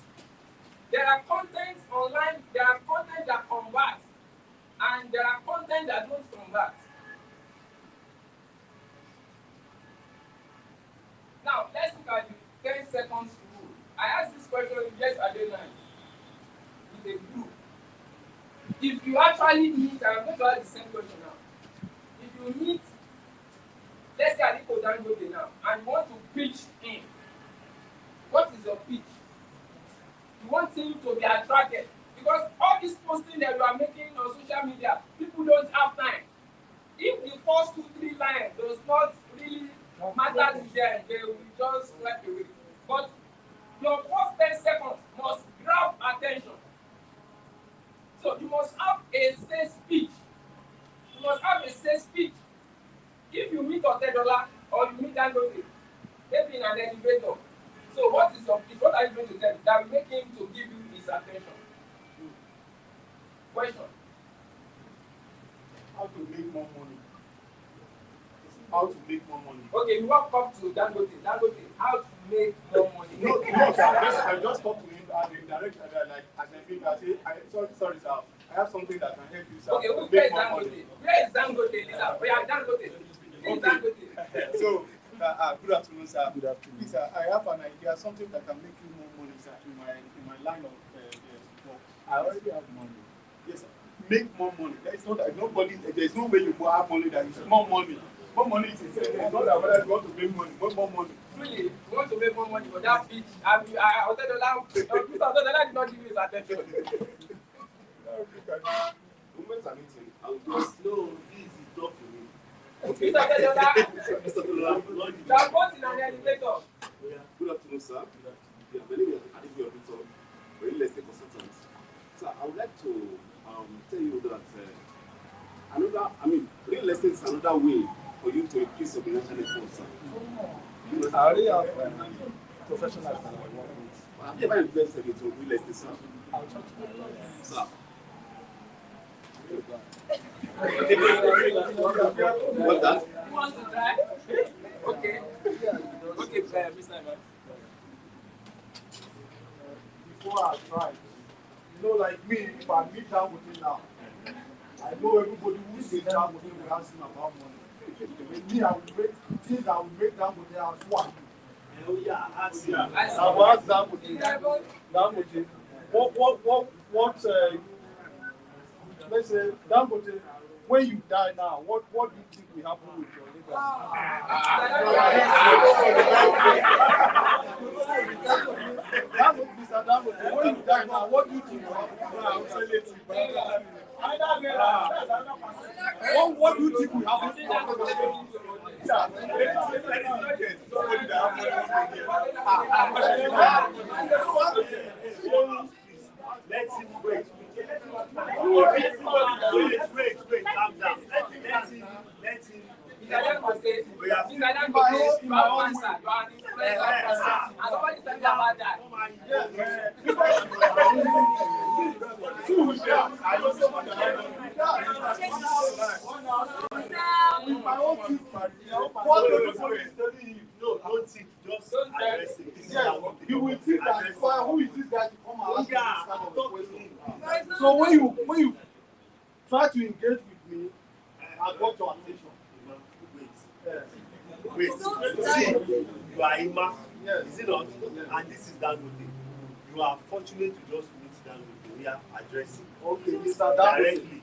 Speaker 1: There are content online, there are content that convert, and there are content that don't convert. Now, let's look at the 10 seconds rule. I asked this question yesterday night with a group. If you actually meet, I'm going to ask the same question now. If you meet, let's say Aliko Dangote now, and you want to pitch him, what is your pitch? You want him to be attracted. Because all this posting that you are making on social media, people don't have time. If the first 2-3 lines does not really matter to them, they will just swipe away. But your first 10 seconds must grab attention. So you must have a safe speech. You must have a safe speech. If you meet Otedola or you meet Dangote, maybe in an elevator. So what is your pitch? What are you going to tell him that will make him to give you his attention? Question.
Speaker 2: How to make more money? How to make more money?
Speaker 1: Okay, you walk up to Dangote. Dangote, how to make more money?
Speaker 2: No, sir. I just talk to him and direct, like, as I meet, I say, sorry, sir. I have something that can help you, sir.
Speaker 1: Okay, where is Dangote? Where is Dangote? We are Dangote. Where is Dangote?
Speaker 2: So, good afternoon, sir. Good afternoon. Please, sir, I have an idea, something that can make you more money, sir, in my line of work. I already have money. Yes, sir. Make more money. There's no way you have money that is more money. More money is insane. It's not that whether you want to make money, more money.
Speaker 1: Really, you want to make more money for that bitch? I Otedola did not give you his attention.
Speaker 3: Moments are meeting. I'll just know this is talk to me.
Speaker 1: Okay. Mr. Otedola, you are both in an elevator.
Speaker 3: Good afternoon, sir. My name is Adebayo. real estate consultant. So I would like to tell you that real estate is another way for you to increase your financial income, sir.
Speaker 2: I already have professionals that I work with.
Speaker 3: Have you ever invested into real estate, sir? Sir. What's that?
Speaker 1: Who wants to try? Okay. Okay, Mr. Evans.
Speaker 2: Before I try, like me, if I meet down with him now, I know everybody who is down with him will ask him about money. With me, I will make things I will make down with him as one.
Speaker 3: Oh yeah, ask him.
Speaker 2: I will ask down with him. What let's say, Dangote, when you die now, what do you think will happen with your legacy? Mr. Dangote, when you die now, what do you think will happen? What do you think will happen to your legacy?
Speaker 3: Let him wait. Wait, calm down. Let him.
Speaker 1: You are an influencer. You are an influencer. And somebody tell me about that.
Speaker 3: No, don't think. Just address it.
Speaker 2: You will think that who is this guy to come and ask me this kind of question? So when you try to engage with me, I got your attention.
Speaker 3: Wait. See, you are Ima.
Speaker 2: Yes.
Speaker 3: Is it not? Yes. And this is Dangote. You are fortunate to just meet Dangote. We are addressing.
Speaker 2: Okay, Mr. Dangote.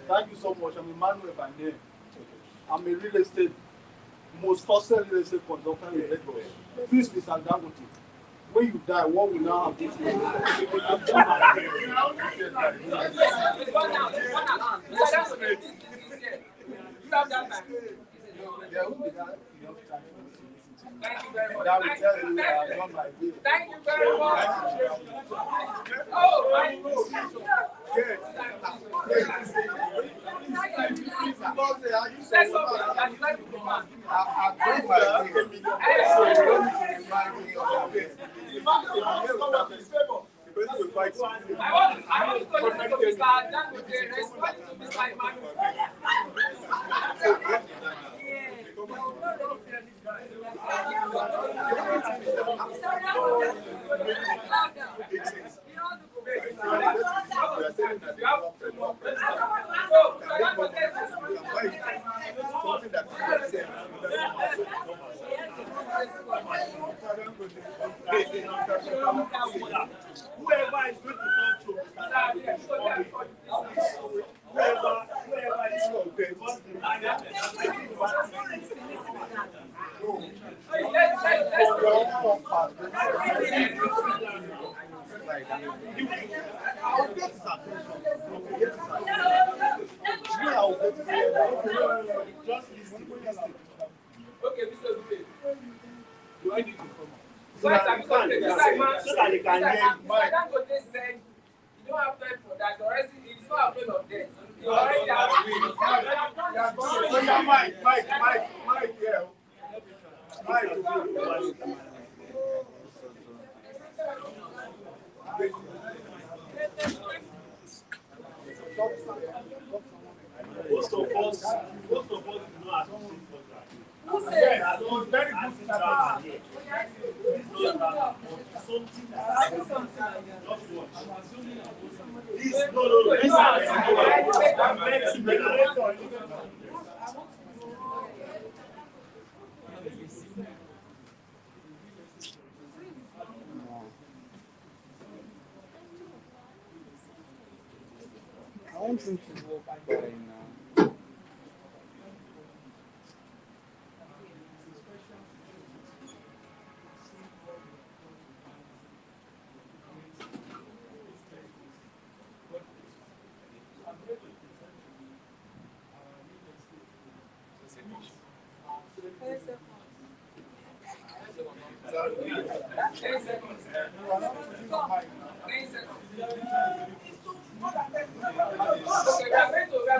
Speaker 2: Thank you so much. I'm Emmanuel by name. I'm a real estate, most trusted real estate consultant in Lagos. Please, Mr. Dangote, when you die, what will now happen to you?
Speaker 1: Thank you very much.
Speaker 2: That will tell you that I done my will.
Speaker 1: Thank you very much. Oh, my God. Let's go. I want to go to Mr. Dangote responding to Mr. Emmanuel.
Speaker 3: Whoever is going to talk to whoever is going to
Speaker 1: Okay, Mr. Dupe.
Speaker 3: do I need to come up?
Speaker 1: So that
Speaker 3: they can hear you.
Speaker 1: Dangote said you don't have time for that. He's not afraid of death. You already have
Speaker 2: Mike, yeah.
Speaker 3: Most of us do not appreciate contract.
Speaker 2: Who said that? It was very good
Speaker 3: Something just watch. This no.
Speaker 2: I want him to walk by now.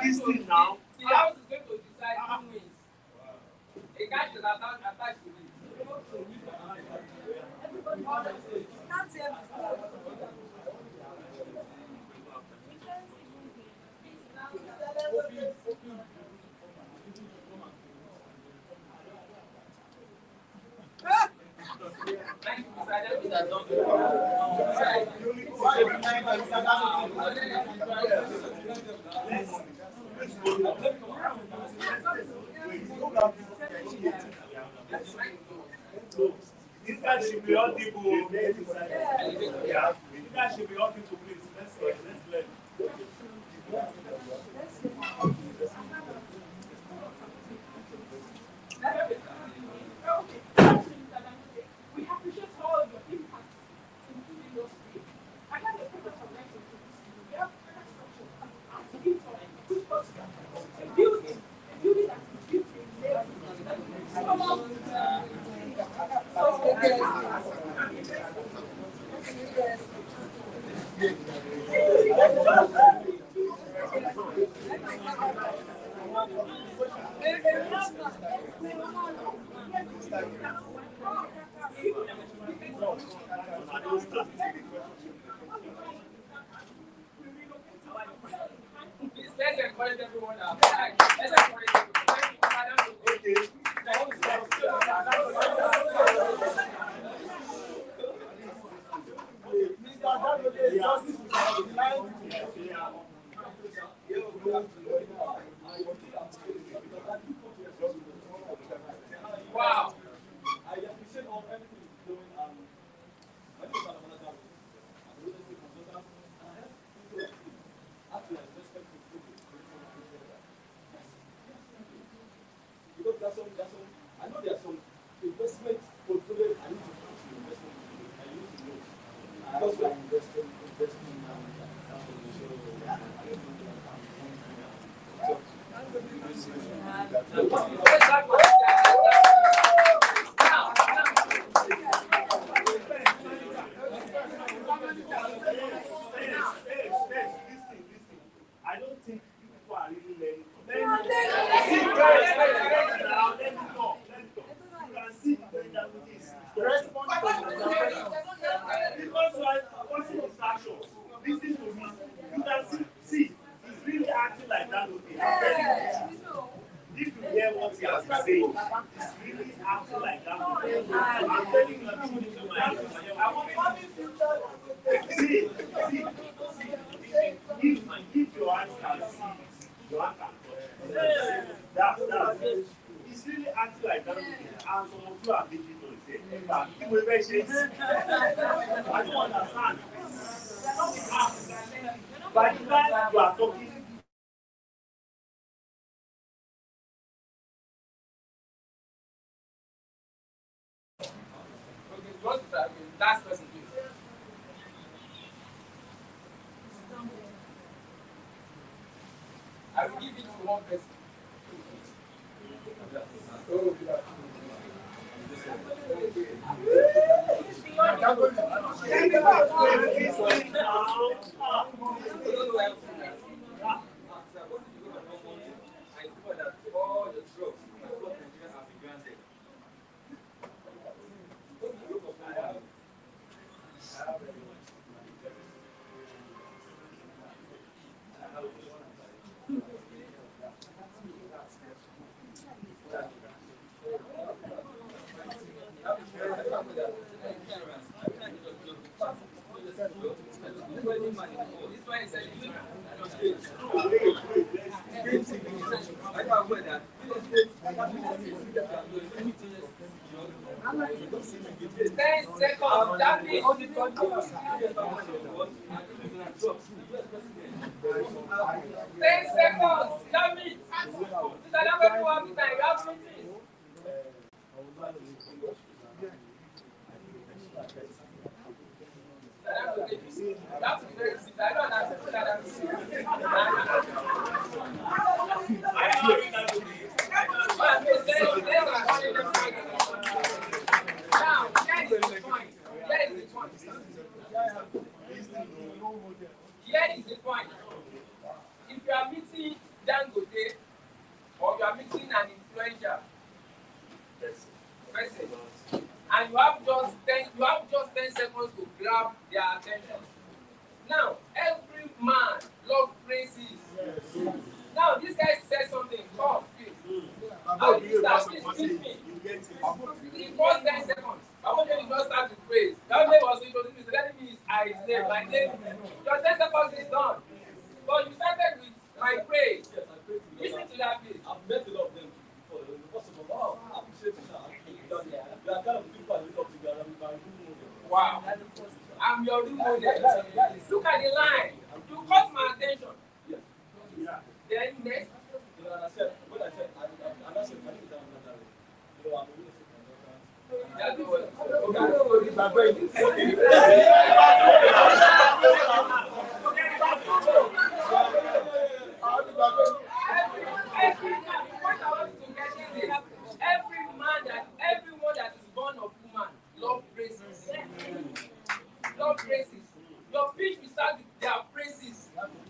Speaker 3: this thing now.
Speaker 1: The house is going to decide who wins. A guy should attach to it. Thank you, Mr. Adams.
Speaker 3: This guy should be on people. Yeah. This guy should be on people, please. Let's learn.
Speaker 4: We appreciate all your impact in the industry. I have a purpose of next to we have structure and which was a building that is built in
Speaker 1: Let's encourage everyone now. Let's encourage wow.
Speaker 5: I appreciate all everything you're doing. My name is Alamanaga. I'm a real estate consultant, and I have people actually I respect people because there's some. I know there are some investment portfolio I need to push the investment. I need to know because we are investing now.
Speaker 3: I don't think people are really learning. Because what's in distractions? Listen to me. You can see, he's really acting like that. If you hear what he has been saying, he's really acting like that. I'm telling you, I want see. If your eyes can see, your hand can touch. That's it. He's really acting like that. And some of you are making noise. I don't understand. By the time you are talking,
Speaker 1: What's the last person, please? I will give it to one person. Here is the point. If you are meeting Dan I pray.
Speaker 5: Yes, I pray to you.
Speaker 1: Listen to that, please.
Speaker 5: I've met a lot of them before. First of all, wow, I appreciate you, sir. We are kind of people that look up together. We are good model.
Speaker 1: Wow. I'm your role model. Look at the line. You caught my attention.
Speaker 5: Yes.
Speaker 3: Yeah.
Speaker 1: Then next.
Speaker 5: You know, and I said, when I said, I'm not saying, I think that I'm not married. You know, I'm a witness of my
Speaker 1: Everyone that is born of woman love praises. Love praises. Your speech will start with their praises.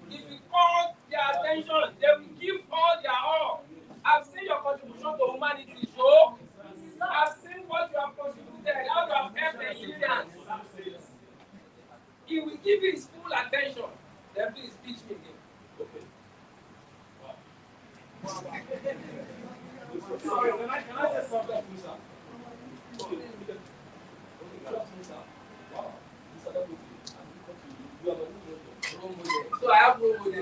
Speaker 1: If you call their attention, they will give all their all. I've seen your contribution to humanity show. I've seen what you have contributed, how you have helped Nigerians. He will give you his full attention. Then please teach me again.
Speaker 5: Okay. Sorry, can I say something to you, sir? Okay. Good afternoon, sir. Wow. Mr. Deputy, you are the role model.
Speaker 1: So I have role model.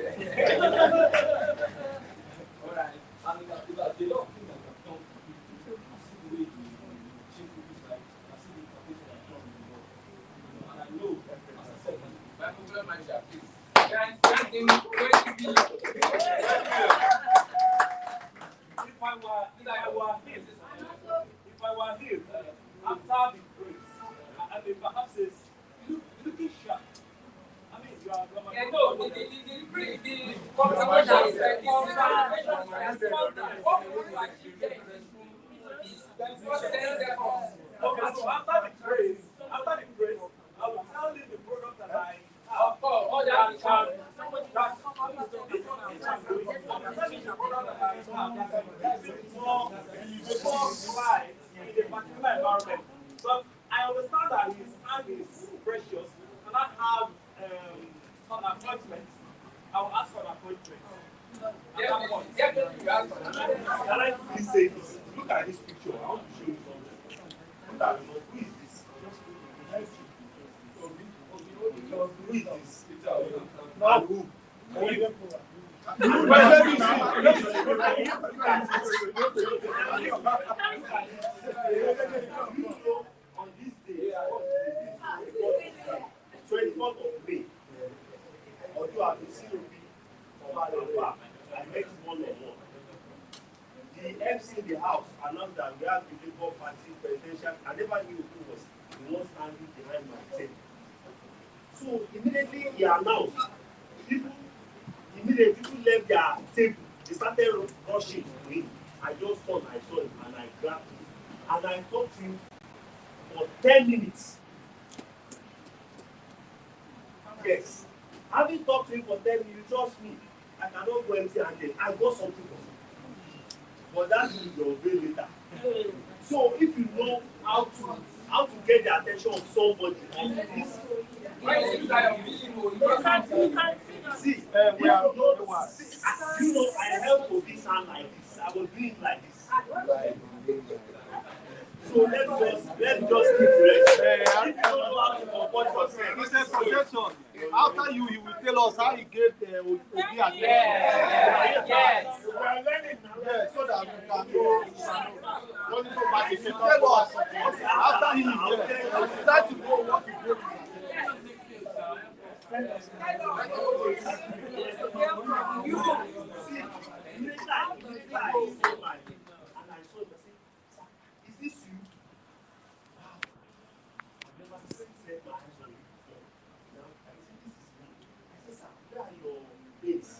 Speaker 5: All right. And if a lot of things that have come from people, I see the way you change people's lives. I see the information that comes from the world. And I know, as I said,
Speaker 1: My problem manager, please. Grant him 20 billion.
Speaker 3: If I were here, after the praise, I mean, perhaps it's looking sharp. I mean, you are
Speaker 1: Yeah, no, the conversation is like this. What we want to achieve here in this room is just 10 seconds.
Speaker 3: okay, so after the praise, I will tell you the product that I have.
Speaker 1: Of course, all that is
Speaker 3: But I understand that his time is precious. Can I have an appointment? I will ask for an appointment.
Speaker 1: Definitely, you ask for that.
Speaker 3: Can I please say this? Look at this picture. I want to show you something. Look at who is this? Who is this? And who? On this day, 24th of May, although I will still be I met one-on-one. The MC in the house announced that we have the Labour Party presidential. I never knew who was the one standing behind my table. So immediately he announced, people left their table. They started rushing to him. I just turned, I saw him, and I grabbed him. And I talked to him for 10 minutes. Yes. Having talked to him for 10 minutes, trust me, I cannot go empty-handed. I got something for him. But that will be unveiled later. So if you know how to get the attention of somebody on this, see, you know, I held to this hand like this. I was doing like this. So let's just keep rest. If you don't know how to comport yourself,
Speaker 2: Mr. Projection, after you will tell us how you get Obi again.
Speaker 1: Yes.
Speaker 3: we are learning now.
Speaker 2: Yes, so that we can go. Don't go back. If you tell us after he is there, we start to go what we do.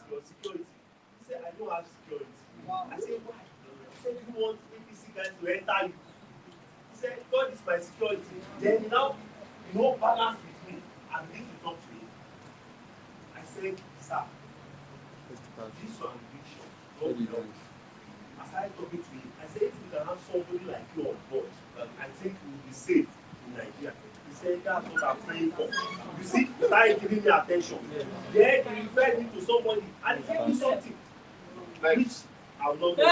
Speaker 3: Your security. He said, I don't have security. I said, why? He said, you want APC guys to enter you. He said, God is my security. Then now, no balance with me. And begin to talk to me. I said, sir, this one ambition. God will help. I started talking to him. I said, if we can have somebody like you on board, I think we will be safe in Nigeria. He said, that's what I'm praying for. You see, he started giving me attention. Then he referred me to somebody and he gave me something. Which I will not go.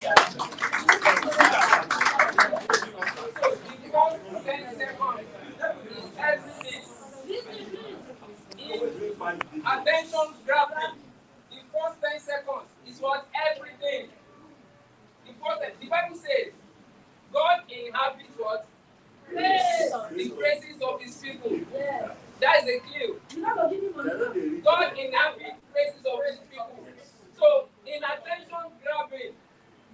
Speaker 1: So the first 10 seconds is everything. Attention grabbing. The first 10 seconds is what everything. The Bible says, God inhabits what? The praises of his people. That is a clue. God inhabits praises of his people. So, in attention grabbing,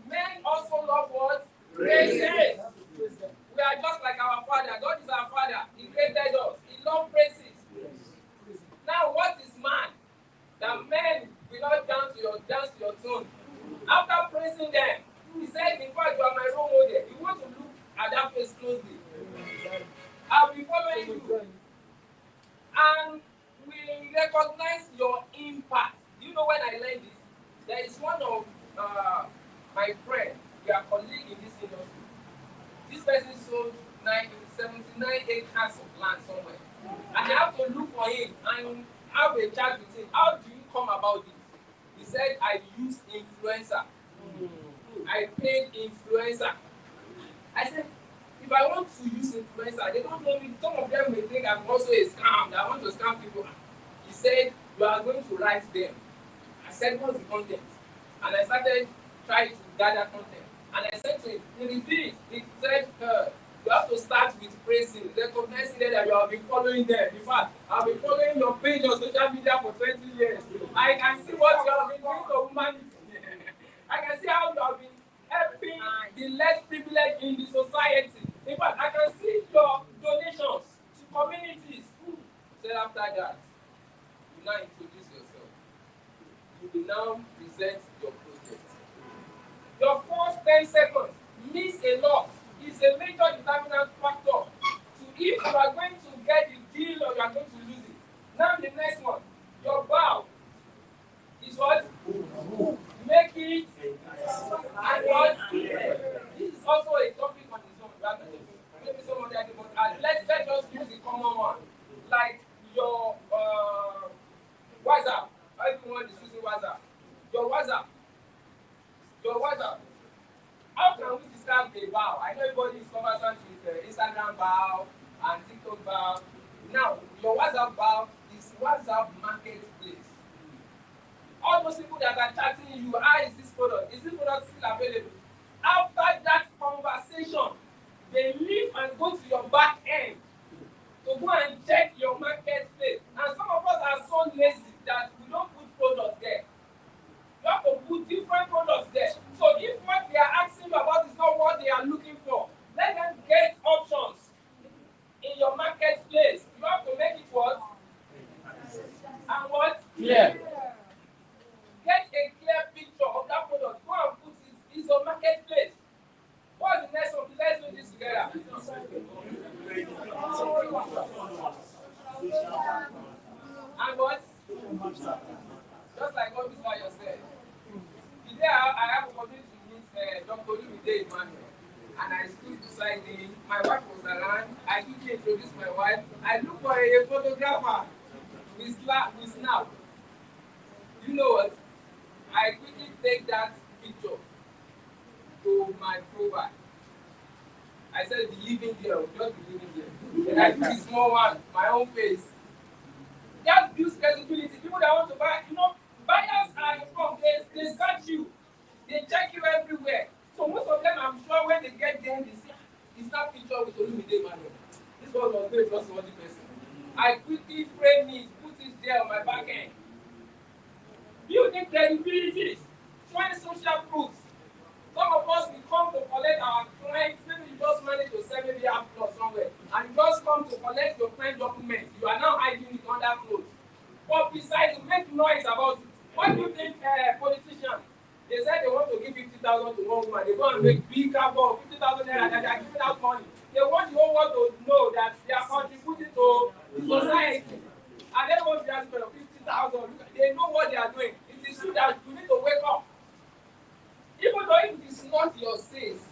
Speaker 1: men also love what? Praises. We are just like our Father. God is our Father. He created us. He loves praises. Now, what is man? That men will not dance to your tune. After praising them, he said, in fact, you are my role model. You want to look at that face closely. I'll be following you. And we recognize your impact. You know when I learned this? There is one of my friends, we are colleagues in this industry. This person sold 79 acres of land somewhere. And I have to look for him and have a chat with him. How do you come about this? He said, I use influencer. I paid influencer. I said, if I want to use influencer, they don't know me. Some of them may think I'm also a scam, that I want to scam people. He said, you are going to write them. I said, what's the content? And I started trying to gather content. And I said to him, he said, you have to start with praising, recognizing that you have been following them. In fact, I've been following your page on social media for 20 years. I can see what you have been doing to humanity. I can see how you have been helping the less privileged in the society. In fact, I can see your donations to communities. Said after that, you now introduce yourself. You will now present your project. Your first 10 seconds means a lot. It's a major determinant factor to if you are going to get the deal or you are going to lose it. Now the next one, your bow is what? Make it and what? This is also a topic on its own. Maybe some of that, but let's just use the common one. Like your WhatsApp. Everyone is using WhatsApp. Your WhatsApp. How can we describe a bow? I know everybody is conversant with Instagram bow and TikTok bow. Now, your WhatsApp bow is WhatsApp marketplace. All those people that are chatting you, how is this product? Is this product still available? After that conversation, they leave and go to your back end to go and check your marketplace. And some of us are so lazy that we don't put products there. You have to put different products there. So if what they are asking you about is not what they are looking for, let them get options in your marketplace. You have to make it what? And what?
Speaker 5: Clear.
Speaker 1: Get a clear picture of that product. Go and put it. It's your marketplace. What's the next one? Let's do this together. And what? Just like what Mr. Ayo said. Today I have a opportunity to meet Dr. Olumide Emmanuel. And I stood beside him. My wife was around. I quickly introduced my wife. I looked for a photographer. We snap. You know what? I quickly take that picture to my profile. I said, be living there, just be living there. Then I took the small one, my own face. That builds credibility. People that want to buy, buyers are informed. They search you. They check you everywhere. So most of them, I'm sure when they get there, they say, it's that picture with Olumide Emmanuel. This one was very trustworthy person. I quickly frame it, put it there on my back end. Building credibility, showing social proofs. Some of us, we come to collect our clients. Maybe you just manage to sell maybe a plus somewhere, and you just come to collect your client documents. You are now hiding it under clothes. But besides, you make noise about it. What do you think, politicians? They said they want to give 50,000 to one woman. They go and make big carbon, 50,000 naira, that they are giving out money. They want the whole world to know that they are contributing to the society. And then once they ask for 50,000, they know what they are doing. It is true that you need to wake up. Even though if it is not your sales,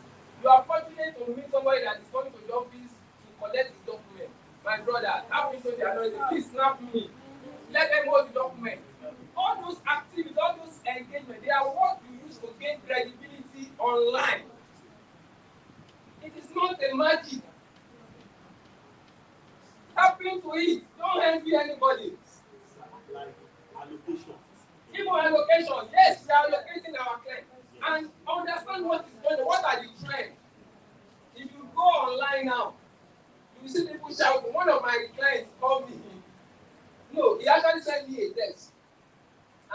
Speaker 1: you are fortunate to meet somebody that is coming to the office to collect his document. My brother, how is the anointing? Please snap me. Let them hold the document. All those activities, all those engagements, they are what you use to gain credibility online. It is not a magic. Happen to it. Don't envy anybody.
Speaker 3: Like allocation.
Speaker 1: Even allocation. Yes, we are allocating our claim. And understand what is going on. What are the trends? If you go online now, you see people shouting. One of my clients called me. No, he actually sent me a text.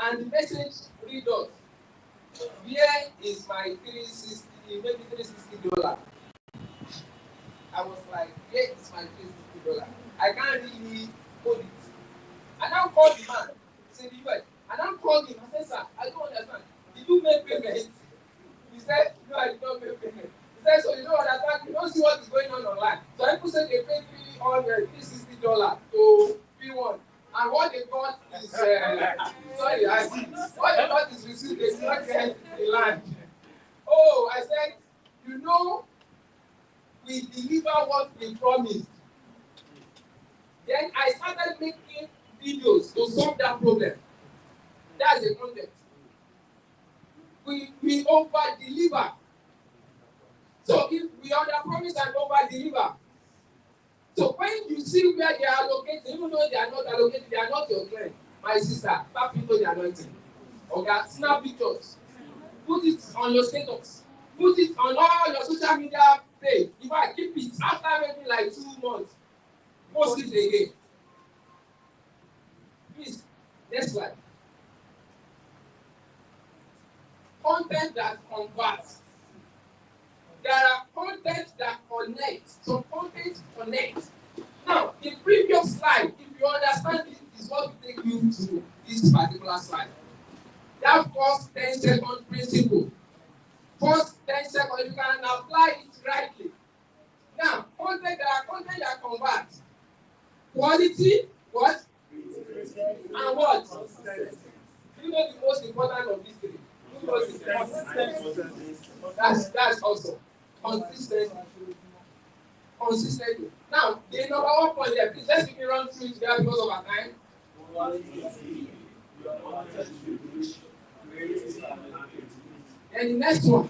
Speaker 1: And the message read us. Where is my $360, maybe $360? I was like, where is my $360? I can't really hold it. I now called the man, say the US. I now called him. I said, sir, I don't understand. Did you make payment? He said, no, I did not make payment. He said, so you don't understand, you don't see what is going on online. So people said they paid $360 to P1. And what they got is, sorry, what they got is received, they did not get the land. Oh, I said, you know, we deliver what we promised. Then I started making videos to solve that problem. That's the context. We over-deliver. So if we under-promise and over-deliver, so when you see where they are located, even though they are not allocated, they are not your client. My sister, tap into the anointing. Okay, snap pictures. Put it on your status. Put it on all your social media page. If I keep it after maybe like 2 months, post it again. Please, next slide. Content that converts. There are content that connect. So content connect. Now, the previous slide, if you understand it, is what will take you to this particular slide. That first 10-second principle. First 10 seconds, you can apply it rightly. Now, content that converts. Quality, what? And what? You know the most important of these three. Who knows it? That's awesome. Consistently. Now, the number one point there, please let's quickly run through it there because of our time. And the next one.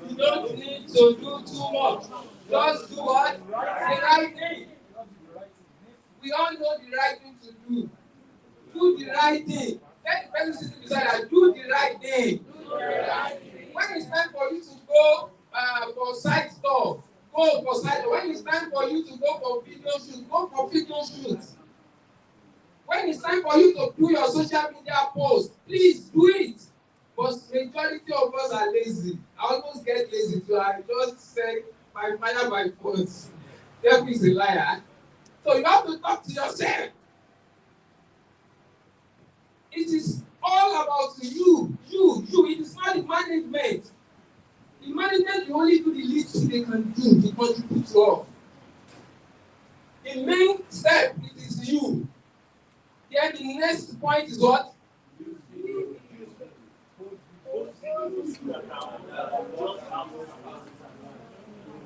Speaker 1: You don't need to do too much. Just do what? The right thing. We all know the right thing to do. Do the right thing. Let the person sitting beside us do the right thing. When it's time for you to go for side stuff, go for side. When it's time for you to go for video shoots, go for video shoots. When it's time for you to do your social media posts, please do it. But majority of us are lazy. I almost get lazy too. I just say by fire by force. Devil is a liar. So you have to talk to yourself. It is all about you. It is not the management. The management will only do the least they can do to contribute to all. The main step, it is you. Then the next point is what?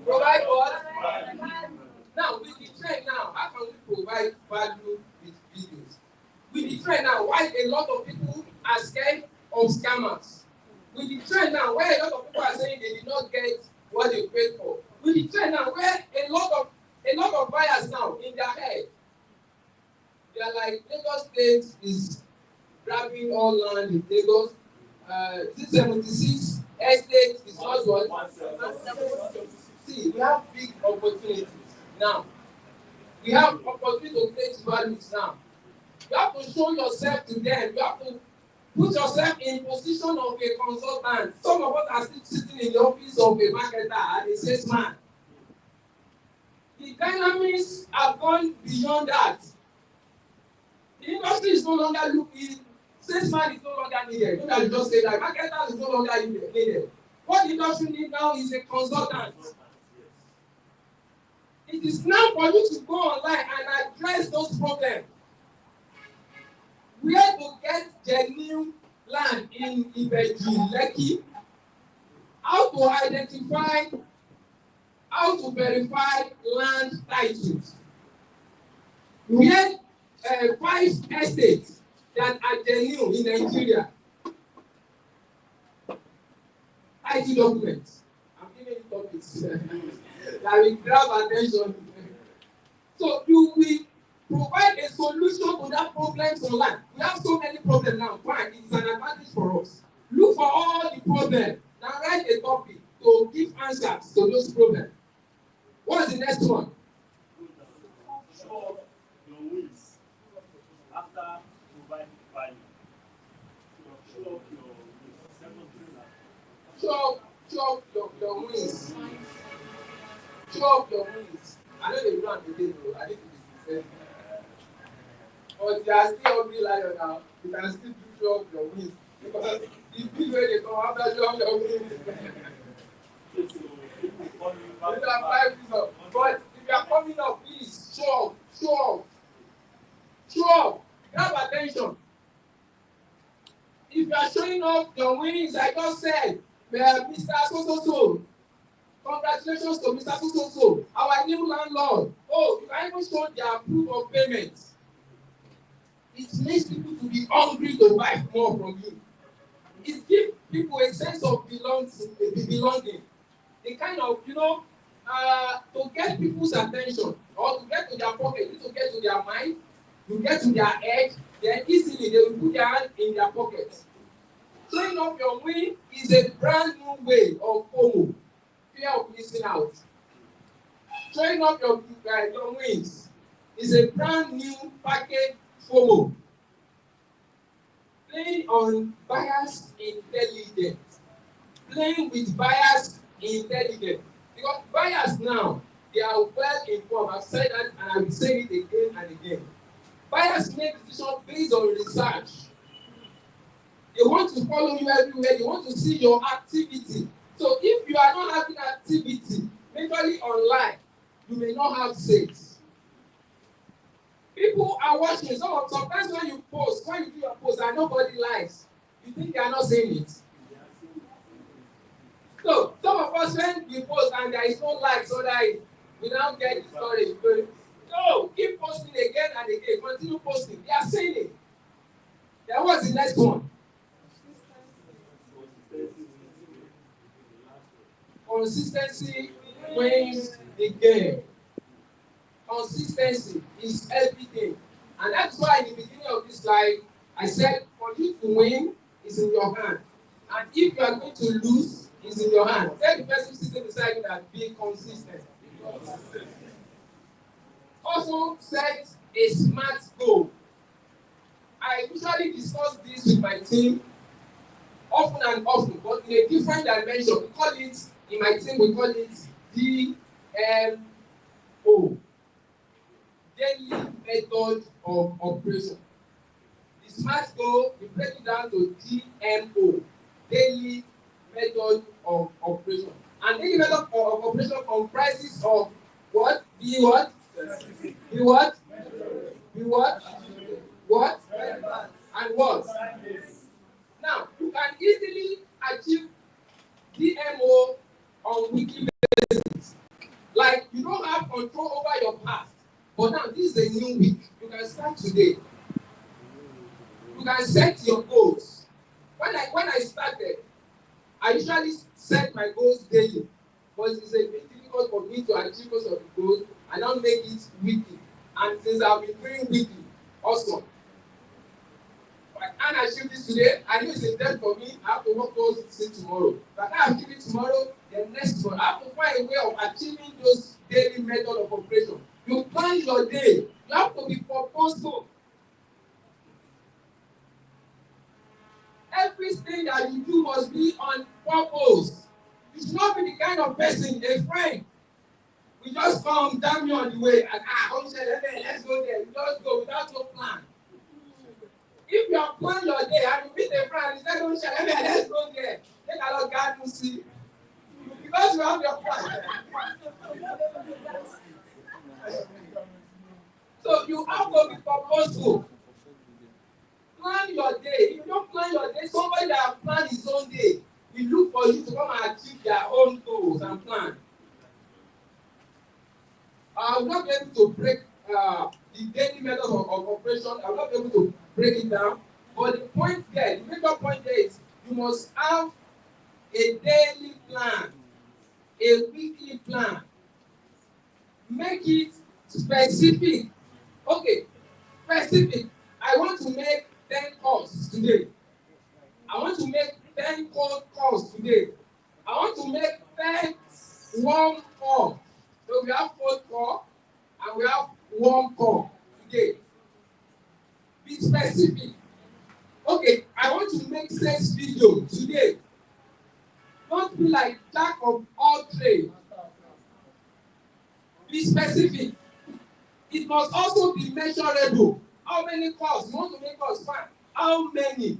Speaker 1: Provide what? Now, with the trend now, how can we provide value with videos? With the trend now, why a lot of people are scared of scammers? With the trend now, where a lot of people are saying they did not get what they paid for. With the trend now, where a lot of buyers now in their head, they are like, Lagos State is grabbing all land in Lagos. 676 estate is not what? See, we have big opportunities now. We have opportunity to create values now. You have to show yourself to them. You have to put yourself in position of a consultant. Some of us are still sitting in the office of a marketer and a salesman. The dynamics have gone beyond that. The industry is no longer looking, salesman is no longer needed. You can just say that marketer is no longer needed. What the industry needs now is a consultant. It is now for you to go online and address those problems. Where to get genuine land in Ibeju, Lekki, how to identify, how to verify land titles. Where 5 estates that are genuine in Nigeria. IT documents. I'm giving you topics that will grab attention. So you will provide a solution to that problem online. We have so many problems now. Fine, it is an advantage for us. Look for all the problems. Now write a topic to give answers to those problems. What is the next one?
Speaker 3: Show off your wins after providing value. Show off your wins.
Speaker 1: Show off your wins. Show off your wins. I know they run the day though. I need to be sincere. But you are still hungry lion now. You can still do show off your wins. Because the big way they come after show off your wins. But if you are coming up, please show off. Show off. Show off. Grab attention. If you are showing off your wins, I just said, Mr. So. Congratulations to Mr. So, our new landlord. Oh, you can even show their proof of payment. It makes people to be hungry to buy more from you. It gives people a sense of belonging. The kind of, to get people's attention or to get to their pocket, to get to their mind, to get to their head, then easily they will put their hand in their pocket. Showing off your win is a brand new way of FOMO, fear of missing out. Showing off your wins is a brand new package FOMO. Playing on biased intelligence. Playing with biased intelligence. Because bias now, they are well informed. I've said that and I will say it again and again. Bias make decisions based on research. They want to follow you everywhere. They want to see your activity. So if you are not having activity, majorly online, you may not have sales. People are watching. Sometimes when you do your post and nobody likes, you think they are not saying it. So some of us when we post and there is no like, so that we now get discouraged. No, keep posting again and again. Continue posting. They are saying it. Then what's the next one? Consistency wins the game. Consistency is everything. And that's why in the beginning of this slide, I said for you to win is in your hand. And if you are going to lose, it's in your hand. Tell the person sitting beside you that be consistent. Also set a smart goal. I usually discuss this with my team often and often, but in a different dimension. We call it, in my team, we call it DMO. Daily method of operation. The smart goal, we break it down to DMO. Daily method of operation. And daily method of operation comprises of what? Be what? Be what? Be what? What? And what? Now, you can easily achieve DMO on weekly basis. Like, you don't have control over your past. But now, this is a new week. You can start today. You can set your goals. When I started, I usually set my goals daily. But it's a bit difficult for me to achieve most of the goals. I now make it weekly. And since I've been doing weekly, awesome. But I can't achieve this today. I know it's a debt for me. I have to work towards it tomorrow. But I can't achieve it tomorrow, then next tomorrow. I have to find a way of achieving those daily method of operation. You plan your day. You have to be purposeful. Everything that you do must be on purpose. You should not be the kind of person, a friend. We just come, damn you on the way, and let's go there. You just go without no plan. If you have planned your day and you meet a friend, you say, let's go there. Take a lot of God to see. Because you have your plan. So you have to be purposeful. Plan your day. If you don't plan your day, somebody that has planned his own day will look for you to come and achieve their own goals and plan. I will not be able to break the daily method of operation. I will not be able to break it down. But the point there, the major point there is you must have a daily plan, a weekly plan. Make it specific. Okay, specific. I want to make 10 calls today. I want to make 10 cold calls today. I want to make 10 warm calls. So we have cold call and we have warm call today. Be specific. Okay, I want to make 6 videos today. Don't be like jack of all trades. Be specific. It must also be measurable. How many calls? You want to make calls? Fine. How many?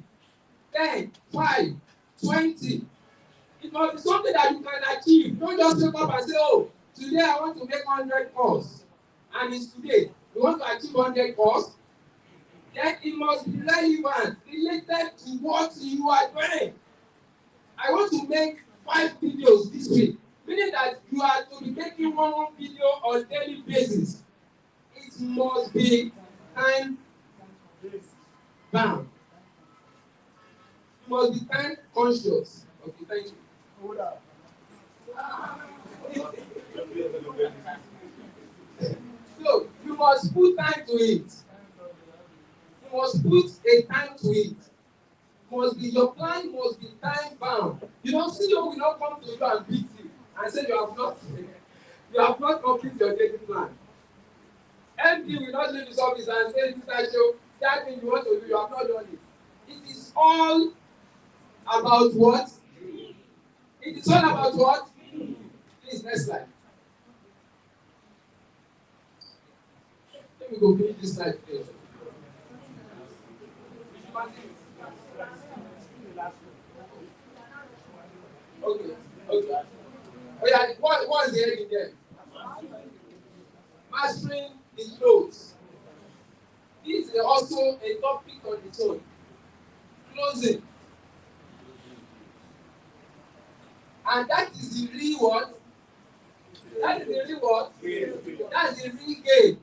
Speaker 1: 10, 5, 20. It must be something that you can achieve. Don't just wake up and say, oh, today I want to make 100 calls. And it's today. You want to achieve 100 calls? Then it must be relevant, related to what you are doing. I want to make 5 videos this week. Meaning that you are to be making one video on a daily basis. It must be time bound. You must be time conscious. Okay, thank you. So you must put time to it. You must put a time to it. Must be your plan must be time bound. You know, CEO will not come to you and beat you and say you have not completed your daily plan. MD will not leave his office and say, Mr. Show, that thing you want to do, you have not done it. It is all about what? It is all about what? Please, next slide. Let me go finish this slide first. Okay. Oh yeah, what is the heading there? Mastering the clothes. This is also a topic on its own. Closing. And that is the real what? That is the real what? That is the real game.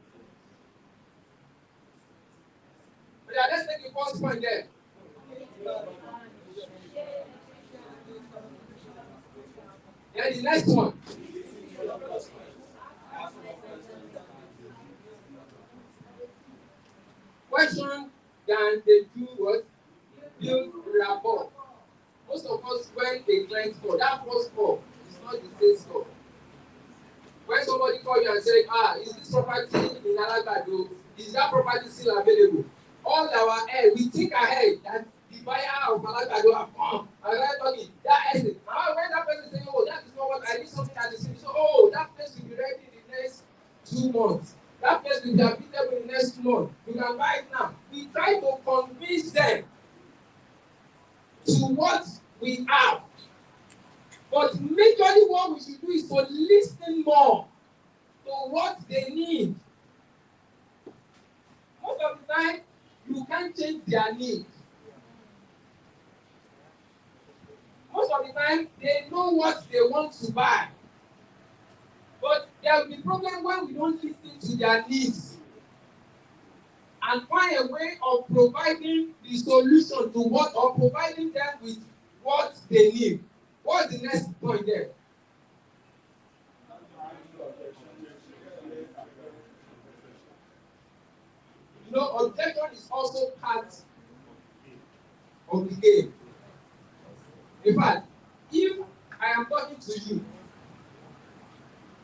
Speaker 1: But yeah, let's take the first point there. Then the next one. Question, can they do what? Build rapport. Most of us, when a client call, that first call is not the sales call. When somebody call you and say, is this property in Alagado? Is that property still available? All our head, we think ahead that the buyer of Alagado have come. And we're talking, that estate. And when that person say, oh, that is not what I need something that is finished. So, oh, that place will be ready in the next 2 months. That place will be available in the next 2 months. You can buy it now. We try to convince them to what we have. But majorly what we should do is to listen more to what they need. Most of the time, you can't change their need. Most of the time, they know what they want to buy. But there will be problem when we don't listen to their needs and find a way of providing the solution to what, or providing them with what they need. What's the next point there? You know, objection is also part of the game. In fact, if I am talking to you,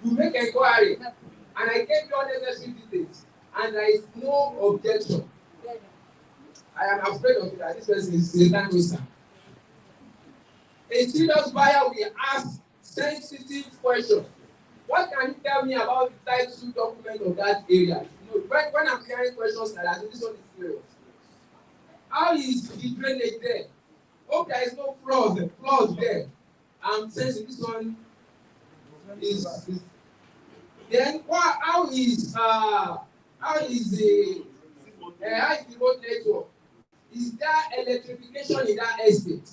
Speaker 1: you make inquiry, and I gave you unnecessary details, and there is no objection, I am afraid of it that this person is a time waster. A serious buyer will ask sensitive questions. What can you tell me about the title document of that area? You know, when I'm hearing questions like that, this one is serious. How is the drainage there? Hope there is no flaws there. I'm sensing this one is then how is the road network? Is there electrification in that estate?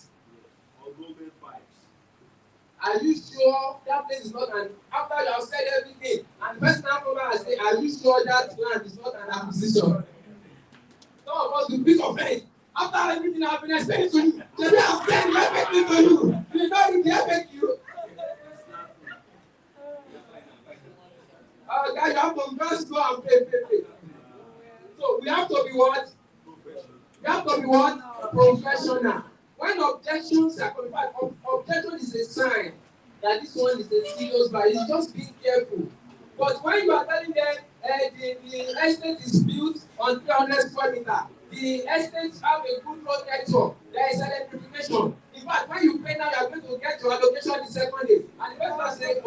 Speaker 1: Are you sure that place is not an, after you have said everything, and the person now come back and say, are you sure that land is not an acquisition? Some of us will pick offense. After everything I've been explaining to you, today I'm explaining everything to you. You know it can make you. Guys, you have to just go and pay. So we have to be what? We have to be what? Professional. When objections are qualified, objection is a sign that this one is a serious matter. It's just being careful. But when you are telling them the estate is built on 300 square meters, the estate have a good road network, there is electrification. In fact, when you pay now, you are going to get your allocation the second day. And the person say,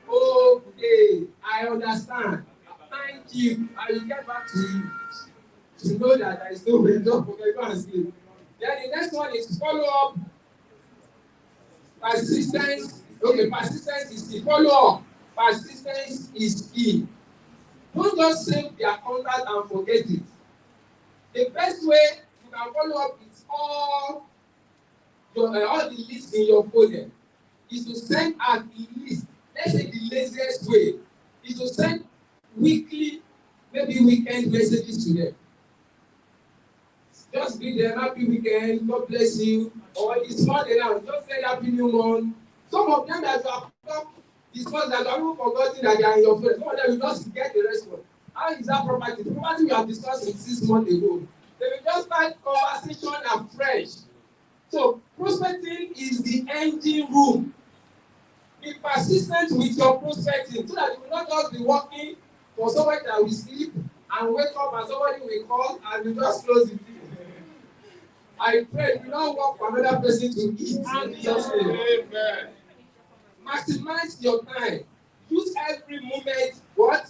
Speaker 1: okay, I understand. Thank you. I will get back to you. To know that there is no way to go and sleep. Then the next one is follow up. Persistence. Okay, persistence is key. Follow up. Persistence is key. Don't just save their contact and forget it. The best way you can follow up is all the lists in your folder is to send out the list. Let's say the laziest way is to send weekly, maybe weekend messages to them. Just greet them, happy weekend, God bless you. Or it's Monday now, just say happy new month. Some of them that you have talked, it's because that you have even forgotten that they are in your phone. Some of them will just get the response. How is that property? Property we have discussed it 6 months ago. They will just start conversation afresh. So prospecting is the engine room. Be persistent with your prospecting so that you will not just be working for somebody that will sleep and wake up and somebody will call and you just close the deal. I pray you don't work for another person to eat. Amen. Maximize your time. Use every moment. What?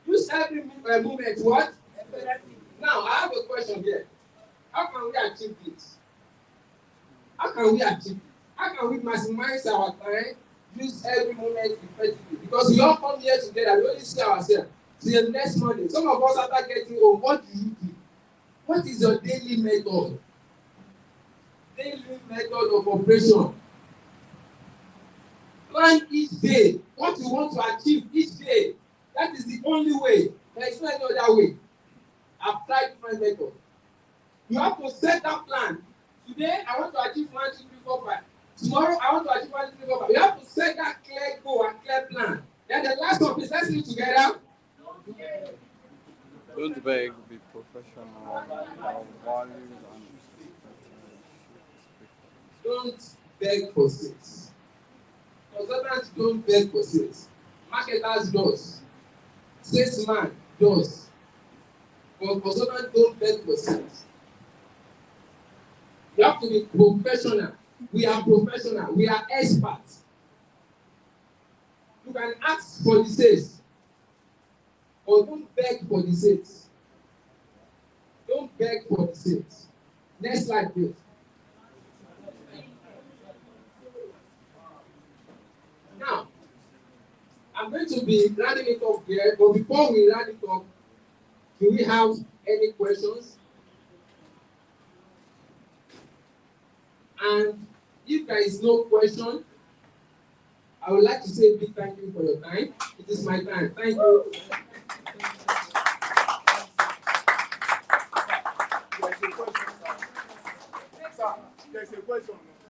Speaker 1: Use every moment. What? Now I have a question here. How can we achieve this? How can we achieve it? How can we maximize our time? Use every moment effectively. Because we all come here together. We only see ourselves. Till next Monday. Some of us after getting home, what do you do? What is your daily method? Daily method of operation. Plan each day. What you want to achieve each day. That is the only way. There is no any other way. Apply different method. You have to set that plan. Today, I want to achieve 1, 2, 3, 4, 5. Tomorrow, I want to achieve 1, 2, 3, 4, 5. You have to set that clear goal and clear plan. Then the last one is let's do it together.
Speaker 6: Don't beg, be professional. Our values and
Speaker 1: Don't beg for sales. Consultants don't beg for sales. Marketers does. Salesman does. But consultants don't beg for sales. You have to be professional. We are professional. We are experts. You can ask for the sales. But don't beg for the sales. Don't beg for the sales. Next slide, please. Now, I'm going to be rounding it up here, but before we round it up, do we have any questions? And if there is no question, I would like to say a big thank you for your time. It is my time. Thank you.
Speaker 2: There's a question.